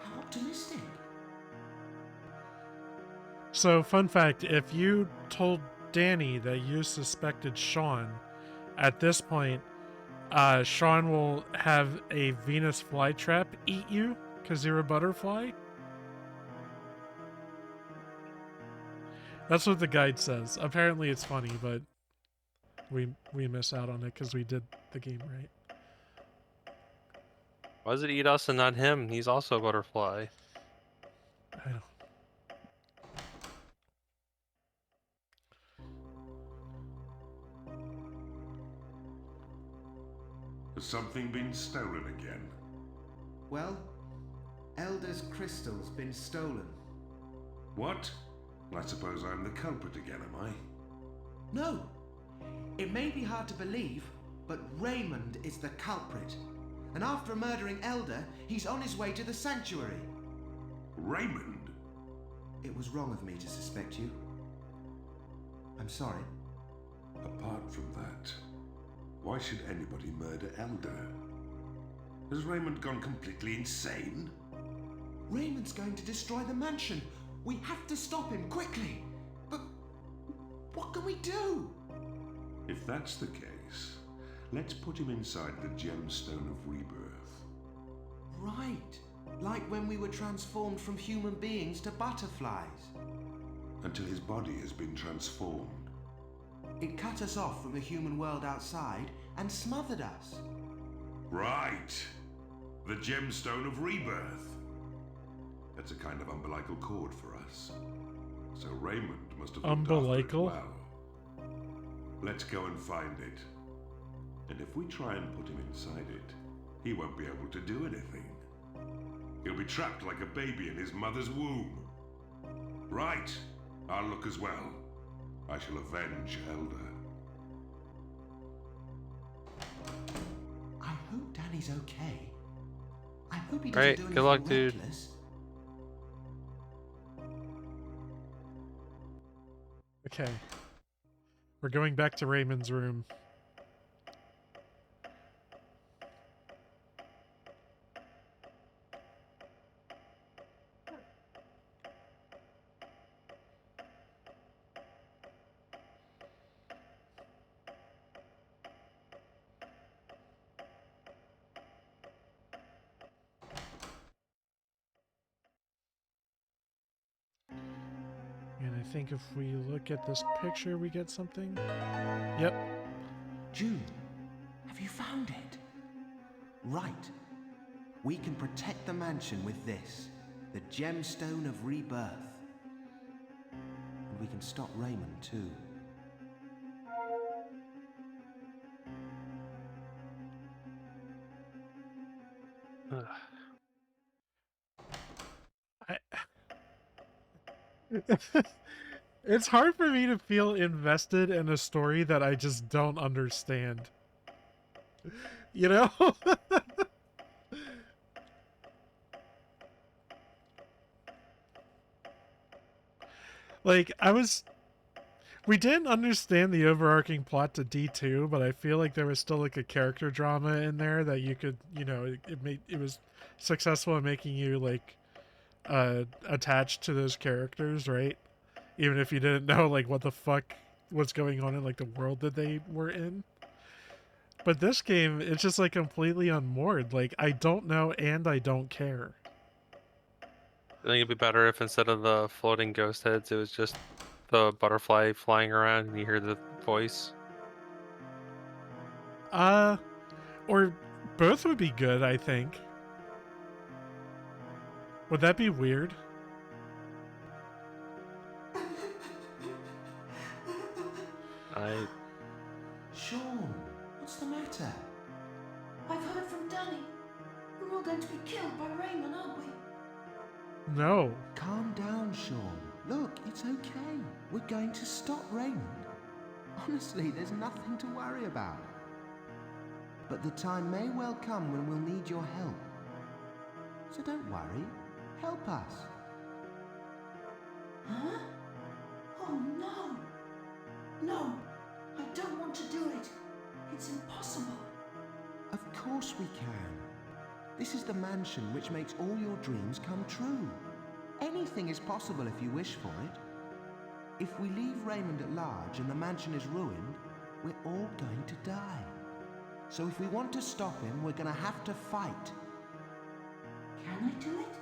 How optimistic. So, fun fact, if you told Danny that you suspected Sean, at this point, Sean will have a Venus flytrap eat you because you're a butterfly. That's what the guide says. Apparently it's funny, but we miss out on it because we did the game right. Why does it eat us and not him? He's also a butterfly. I don't. Has something been stolen again? Well, Elder's crystal's been stolen. What? I suppose I'm the culprit again, am I? No. It may be hard to believe, but Raymond is the culprit. And after murdering Elder, he's on his way to the sanctuary. Raymond? It was wrong of me to suspect you. I'm sorry. Apart from that, why should anybody murder Elder? Has Raymond gone completely insane? Raymond's going to destroy the mansion. We have to stop him quickly. But what can we do? If that's the case, let's put him inside the gemstone of rebirth. Right. Like when we were transformed from human beings to butterflies. Until his body has been transformed. It cut us off from the human world outside and smothered us. Right. The gemstone of rebirth. That's a kind of umbilical cord for us. So Raymond must have looked Umbilical? after it well. Let's go and find it. And if we try and put him inside it, he won't be able to do anything. He'll be trapped like a baby in his mother's womb. Right. I'll look as well. I shall avenge Elder. I hope Danny's okay. I hope he doesn't Right, do good anything luck, dude. reckless. Okay. We're going back to Raymond's room. And I think if we look at this picture, we get something. Yep. June, have you found it? Right. We can protect the mansion with this, the gemstone of rebirth. And we can stop Raymond too. It's hard for me to feel invested in a story that I just don't understand. You know? Like, we didn't understand the overarching plot to D2, but I feel like there was still like a character drama in there that you could, you know, it was successful in making you like attached to those characters, right? Even if you didn't know like what the fuck was going on in like the world that they were in. But this game, it's just like completely unmoored. Like, I don't know and I don't care. I think it'd be better if instead of the floating ghost heads, it was just the butterfly flying around and you hear the voice. Or both would be good, I think. Would that be weird? Sean, what's the matter? I've heard from Danny. We're all going to be killed by Raymond, aren't we? No. Calm down, Sean. Look, it's okay. We're going to stop Raymond. Honestly, there's nothing to worry about. But the time may well come when we'll need your help. So don't worry. Help us. Huh? Oh no! No! I don't want to do it. It's impossible. Of course we can. This is the mansion which makes all your dreams come true. Anything is possible if you wish for it. If we leave Raymond at large and the mansion is ruined, we're all going to die. So if we want to stop him, we're going to have to fight. Can I do it?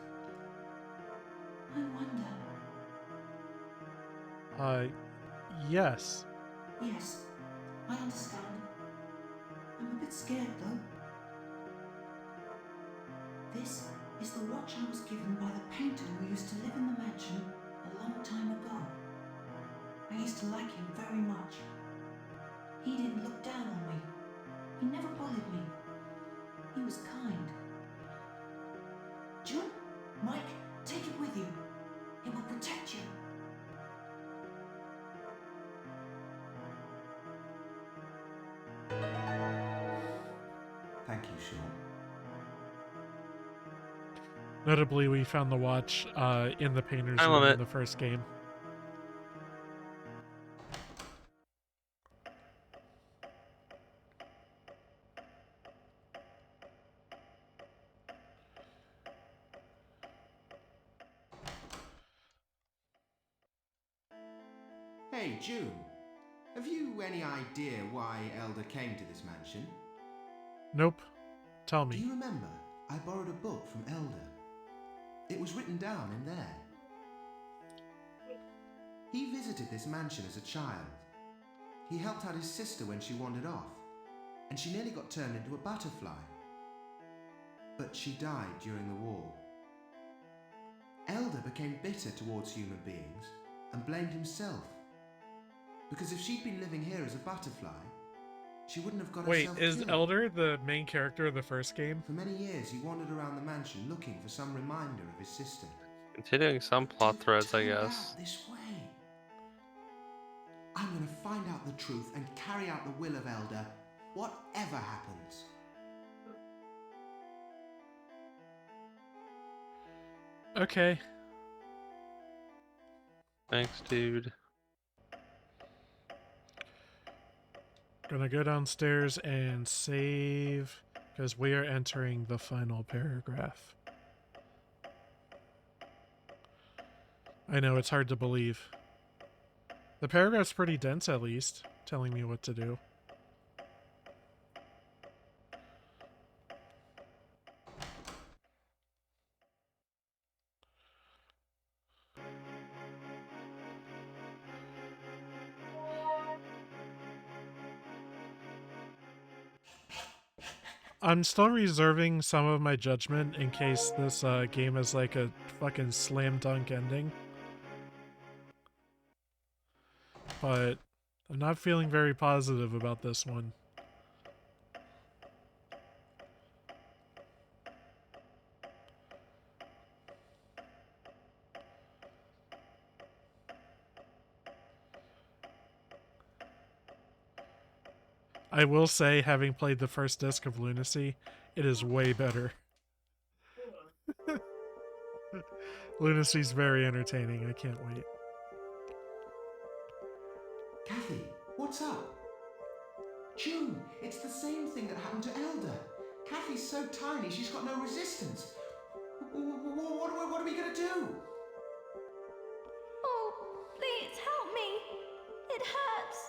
I wonder. Yes. Yes, I understand. I'm a bit scared though. This is the watch I was given by the painter who used to live in the mansion a long time ago. I used to like him very much. He didn't look down on me. He never bullied me. He was kind. June, Mike, take it with you. It will protect you. Thank you, Sean. Notably, we found the watch in the painter's I room love in it. the first game. Hey, June. Have you any idea why Elder came to this mansion? Nope. Tell Do me. you remember? I borrowed a book from Elder. It was written down in there. He visited this mansion as a child. He helped out his sister when she wandered off, and she nearly got turned into a butterfly. But she died during the war. Elder became bitter towards human beings and blamed himself. Because if she'd been living here as a butterfly, she wouldn't have got Wait, herself is killed. Elder the main character of the first game? For many years, he wandered around the mansion looking for some reminder of his sister. Continuing some plot threads, I Turned guess. out this way. I'm going to find out the truth and carry out the will of Elder, whatever happens. Okay. Thanks, dude. Gonna go downstairs and save, because we are entering the final paragraph. I know, it's hard to believe. The paragraph's pretty dense, at least, telling me what to do. I'm still reserving some of my judgment in case this game is like a fucking slam dunk ending. But I'm not feeling very positive about this one. I will say, having played the first disc of Lunacy, it is way better. Lunacy's very entertaining. I can't wait. Kathy, what's up? June, it's the same thing that happened to Elder. Kathy's so tiny, she's got no resistance. What are we going to do? Oh, please help me. It hurts.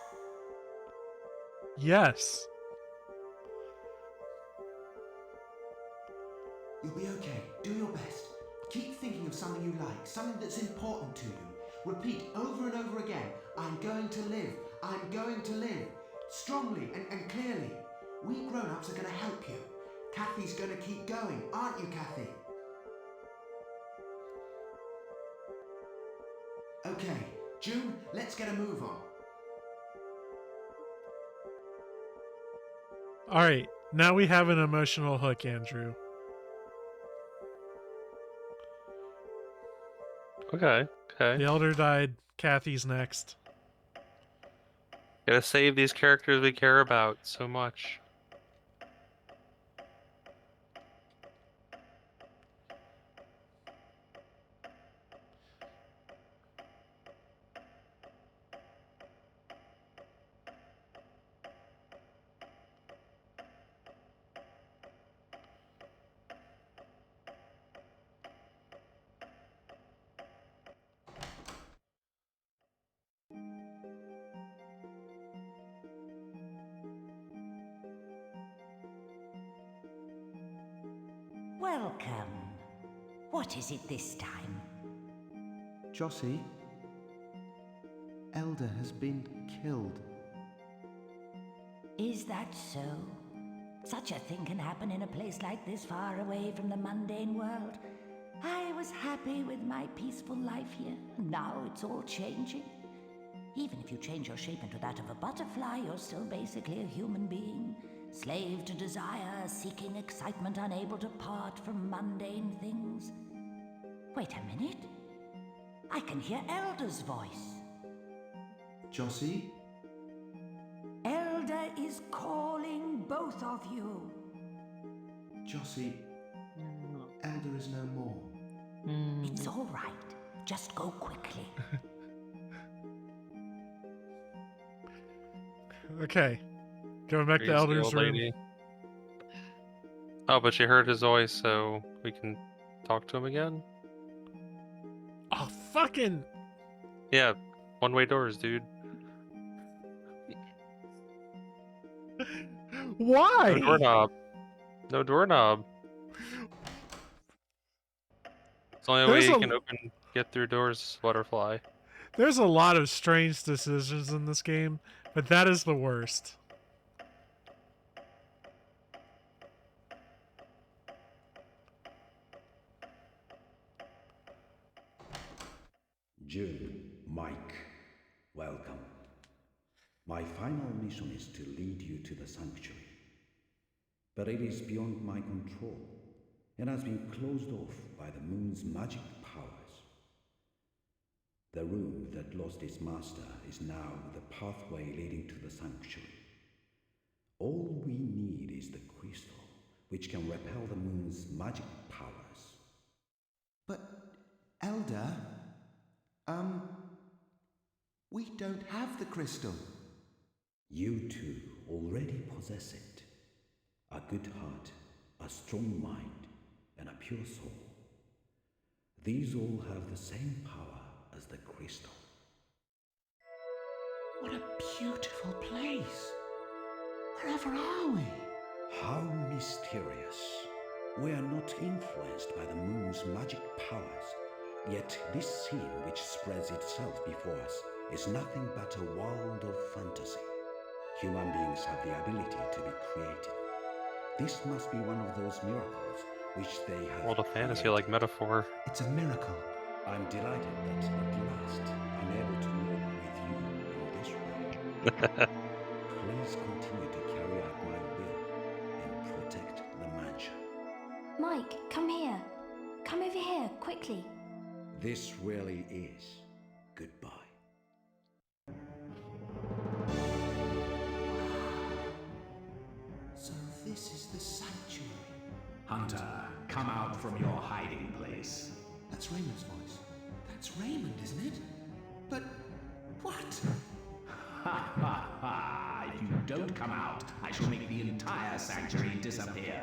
Yes. You'll be okay. Do your best. Keep thinking of something you like, something that's important to you. Repeat over and over again, I'm going to live. I'm going to live. Strongly and clearly. We grown-ups are going to help you. Kathy's going to keep going, aren't you, Kathy? Okay, June, let's get a move on. Alright, now we have an emotional hook, Andrew. Okay, okay. The Elder died, Kathy's next. Gotta save these characters we care about so much. Welcome. What is it this time? Jossie, Elder has been killed. Is that so? Such a thing can happen in a place like this, far away from the mundane world. I was happy with my peaceful life here, and now it's all changing. Even if you change your shape into that of a butterfly, you're still basically a human being. Slave to desire, seeking excitement, unable to part from mundane things. Wait a minute. I can hear Elder's voice. Jossie? Elder is calling both of you. Jossie, Elder is no more. It's all right. Just go quickly. Okay. Going back to Freeze the Elder's old room. lady. Oh, but she heard his voice, so we can talk to him again? Oh, fucking... Yeah, one-way doors, dude. Why? No doorknob. No doorknob. It's the only way you can get through doors, butterfly. There's a lot of strange decisions in this game, but that is the worst. June, Mike, welcome. My final mission is to lead you to the sanctuary. But it is beyond my control and has been closed off by the moon's magic powers. The room that lost its master is now the pathway leading to the sanctuary. All we need is the crystal, which can repel the moon's magic powers. But, Elder, we don't have the crystal. You two already possess it. A good heart, a strong mind, and a pure soul. These all have the same power as the crystal. What a beautiful place. Wherever are we? How mysterious. We are not influenced by the moon's magic powers, yet this scene which spreads itself before us is nothing but a world of fantasy. Human beings have the ability to be creative. This must be one of those miracles which they have World of Fantasy, created. like metaphor. It's a miracle. I'm delighted that at last I'm able to walk with you in this world. Please continue to carry out my will and protect the mansion. Mike, come here. Come over here, quickly. This really is goodbye. So this is the sanctuary. Hunter, come out from your hiding place. That's Raymond's voice. That's Raymond, isn't it? But what? Ha ha ha! If you don't come out, I shall make the entire sanctuary disappear.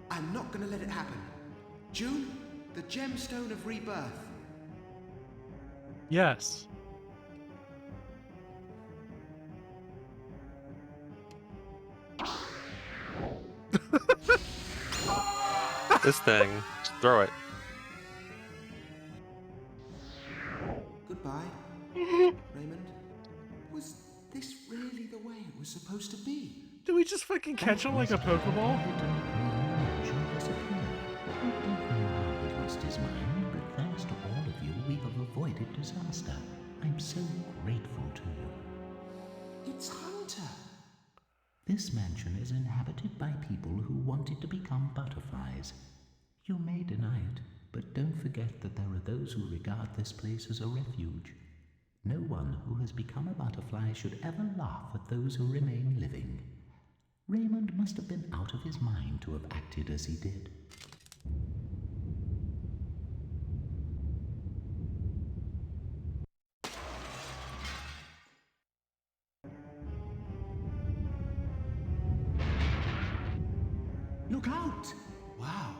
I'm not gonna let it happen. June, the gemstone of rebirth. Yes. This thing, just throw it. Goodbye, Raymond. Was this really the way it was supposed to be? Do we just fucking catch him like a Pokeball? He lost his mind, but thanks to all of you, we have avoided disaster. I'm so grateful to you. It's Hunter. This mansion is inhabited by people who wanted to become butterflies. You may deny it, but don't forget that there are those who regard this place as a refuge. No one who has become a butterfly should ever laugh at those who remain living. Raymond must have been out of his mind to have acted as he did. Look out! Wow.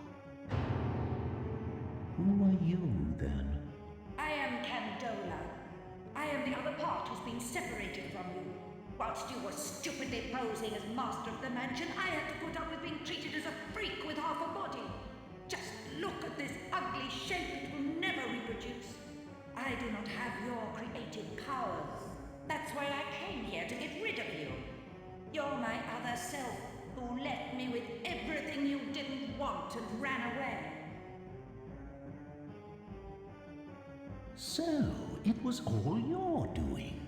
Who are you, then? I am Candola. I am the other part who's been separated from you. Whilst you were stupidly posing as master of the mansion, I had to put up with being treated as a freak with half a body. Just look at this ugly shape that will never reproduce. I do not have your creative powers. That's why I came here to get rid of you. You're my other self, who left me with everything you didn't want and ran away. So, it was all your doing.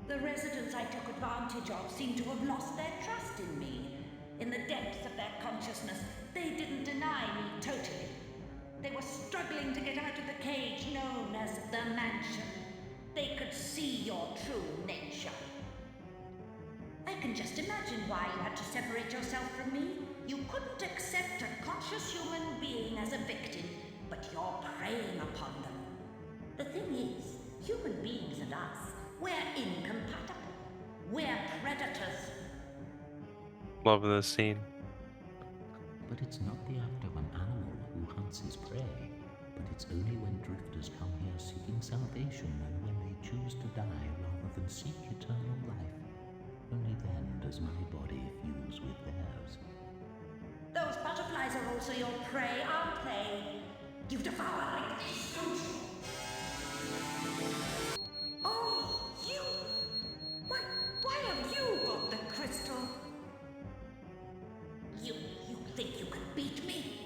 The residents I took advantage of seem to have lost their trust in me. In the depths of their consciousness, they didn't deny me totally. They were struggling to get out of the cage known as the mansion. They could see your true nature. I can just imagine why you had to separate yourself from me. You couldn't accept a conscious human being as a victim, but you're preying upon them. The thing is, human beings and us, we're incompatible. We're predators. Loving this scene. But it's not the act of an animal who hunts his prey, but it's only when drifters come here seeking salvation and when they choose to die rather than seek eternal life. Only then does my body fuse with theirs. Those butterflies are also your prey, aren't they? You devour like this, don't you? Oh, you! Why have you got the crystal? You think you can beat me?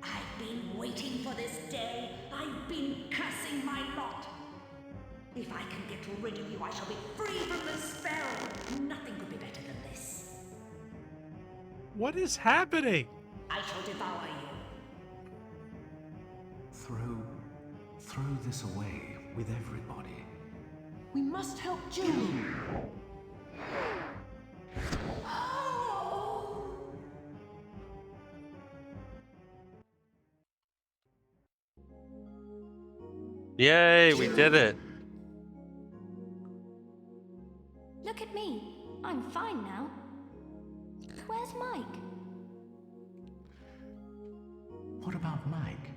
I've been waiting for this day. I've been cursing my lot. If I can get rid of you, I shall be free from the spell. Nothing could be better than this. What is happening? I shall devour you. Throw this away with everybody. We must help June. Yay, we did it. Look at me. I'm fine now. Where's Mike? What about Mike?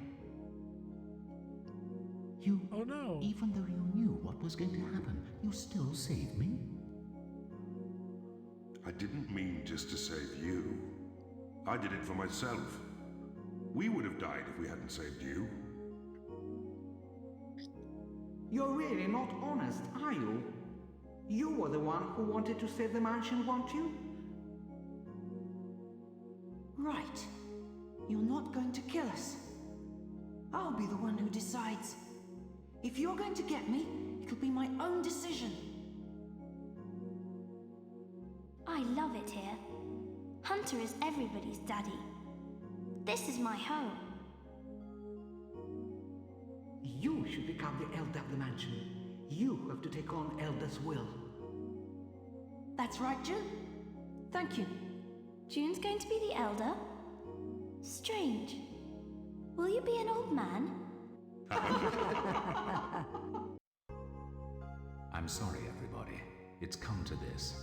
You... Oh no. Even though you knew what was going to happen, you still saved me? I didn't mean just to save you. I did it for myself. We would have died if we hadn't saved you. You're really not honest, are you? You were the one who wanted to save the mansion, weren't you? Right. You're not going to kill us. I'll be the one who decides. If you're going to get me, it'll be my own decision. I love it here. Hunter is everybody's daddy. This is my home. You should become the elder of the mansion. You have to take on Elder's will. That's right, June. Thank you. June's going to be the elder? Strange. Will you be an old man? I'm sorry, everybody. It's come to this.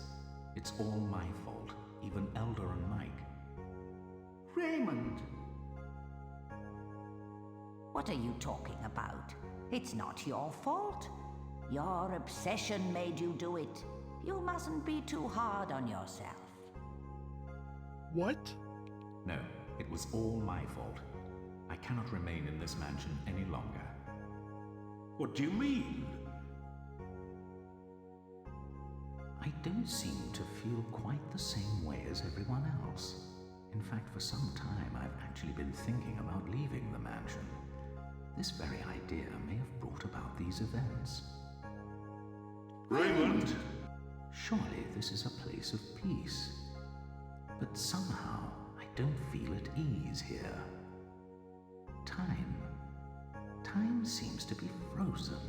It's all my fault, even Elder and Mike. Raymond! What are you talking about? It's not your fault. Your obsession made you do it. You mustn't be too hard on yourself. What? No, it was all my fault. I cannot remain in this mansion any longer. What do you mean? I don't seem to feel quite the same way as everyone else. In fact, for some time I've actually been thinking about leaving the mansion. This very idea may have brought about these events. Raymond! Surely this is a place of peace. But somehow I don't feel at ease here. Time seems to be frozen.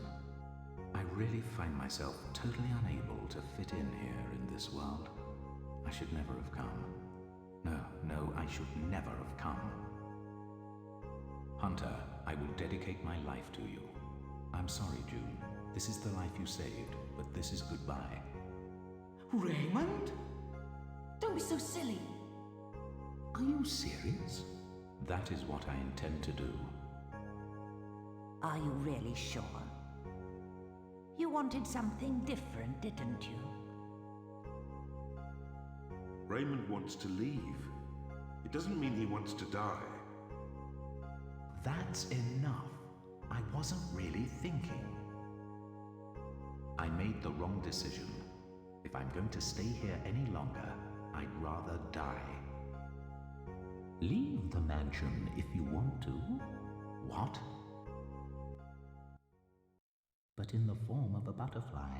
I really find myself totally unable to fit in here in this world. I should never have come. No, I should never have come. Hunter, I will dedicate my life to you. I'm sorry, June. This is the life you saved, but this is goodbye. Raymond? Don't be so silly. Are you serious? That is what I intend to do. Are you really sure? You wanted something different, didn't you? Raymond wants to leave. It doesn't mean he wants to die. That's enough. I wasn't really thinking. I made the wrong decision. If I'm going to stay here any longer, I'd rather die. Leave the mansion if you want to. What? But in the form of a butterfly.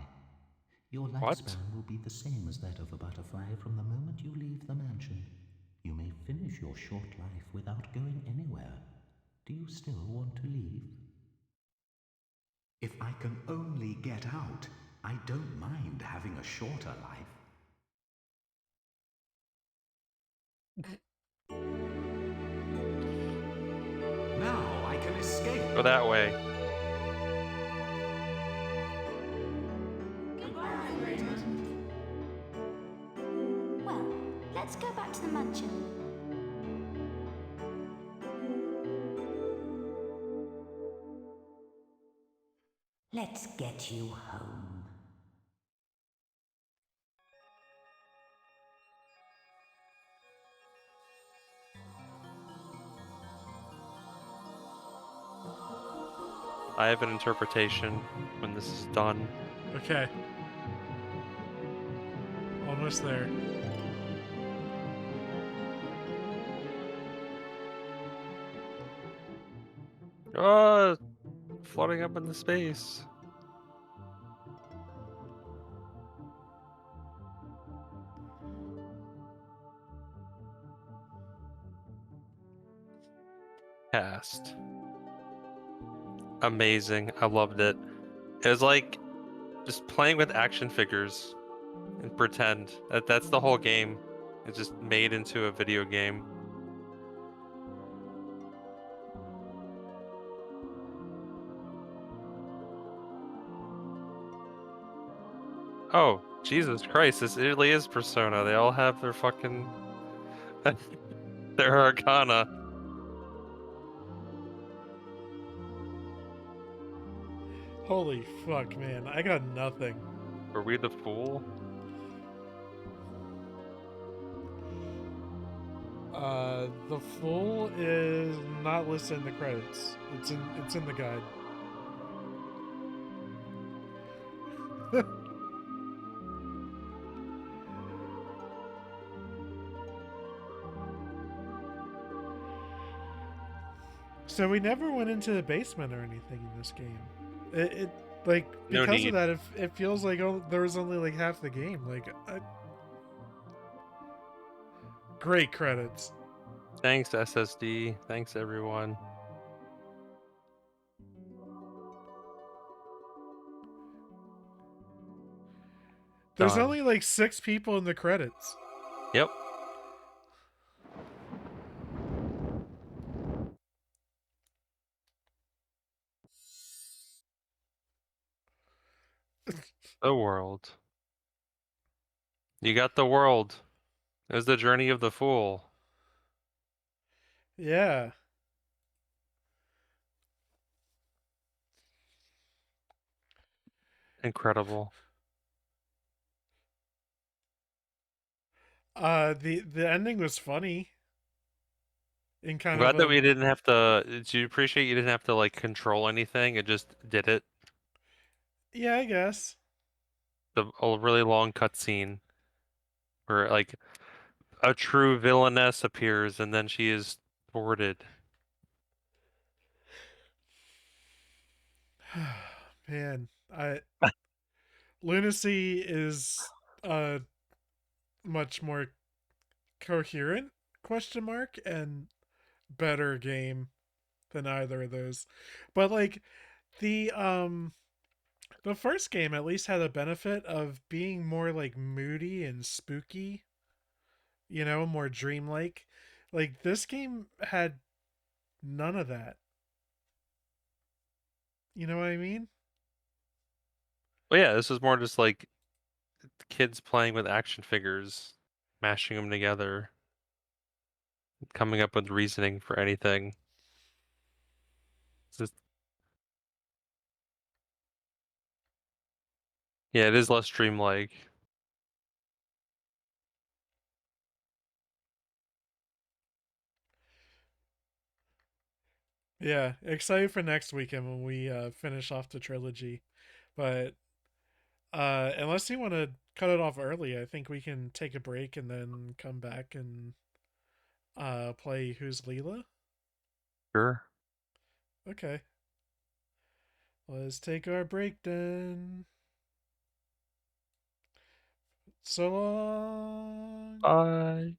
Your lifespan will be the same as that of a butterfly from the moment you leave the mansion. You may finish your short life without going anywhere. Do you still want to leave? If I can only get out, I don't mind having a shorter life. Now I can escape. Go that way. Goodbye, Raymond. Well, let's go back to the mansion. Let's get you home. I have an interpretation when this is done. Okay. Almost there. Ah, floating up into space. Cast. Amazing. I loved it. It was like just playing with action figures and pretend that that's the whole game. It's just made into a video game. Oh, Jesus Christ, this really is Persona. They all have their fucking their arcana. Holy fuck, man. I got nothing. Were we the fool? The Fool is not listed in the credits. It's in the guide. So we never went into the basement or anything in this game. It like No because of need. that, it feels like there was only like half the game. Like, great credits. Thanks, SSD. Thanks, everyone. There's Done. only like 6 people in the credits. Yep. The world. You got the world. It was the journey of the fool. Yeah. Incredible. The ending was funny. In I'm kind of glad that a we didn't have to. Do you appreciate you didn't have to like control anything? It just did it. yeah, I guess. A really long cutscene where like a true villainess appears and then she is thwarted. Man, Lunacy is much more coherent question mark and better game than either of those. But like the first game at least had a benefit of being more like moody and spooky, more dreamlike. Like this game had none of that. You know what I mean? But yeah, this is more just like kids playing with action figures, mashing them together, coming up with reasoning for anything. It's just, yeah, it is less dreamlike. Yeah, excited for next weekend when we finish off the trilogy. But unless you want to cut it off early, I think we can take a break and then come back and play Who's Leela? Sure. Okay. Let's take our break then. So long. Bye.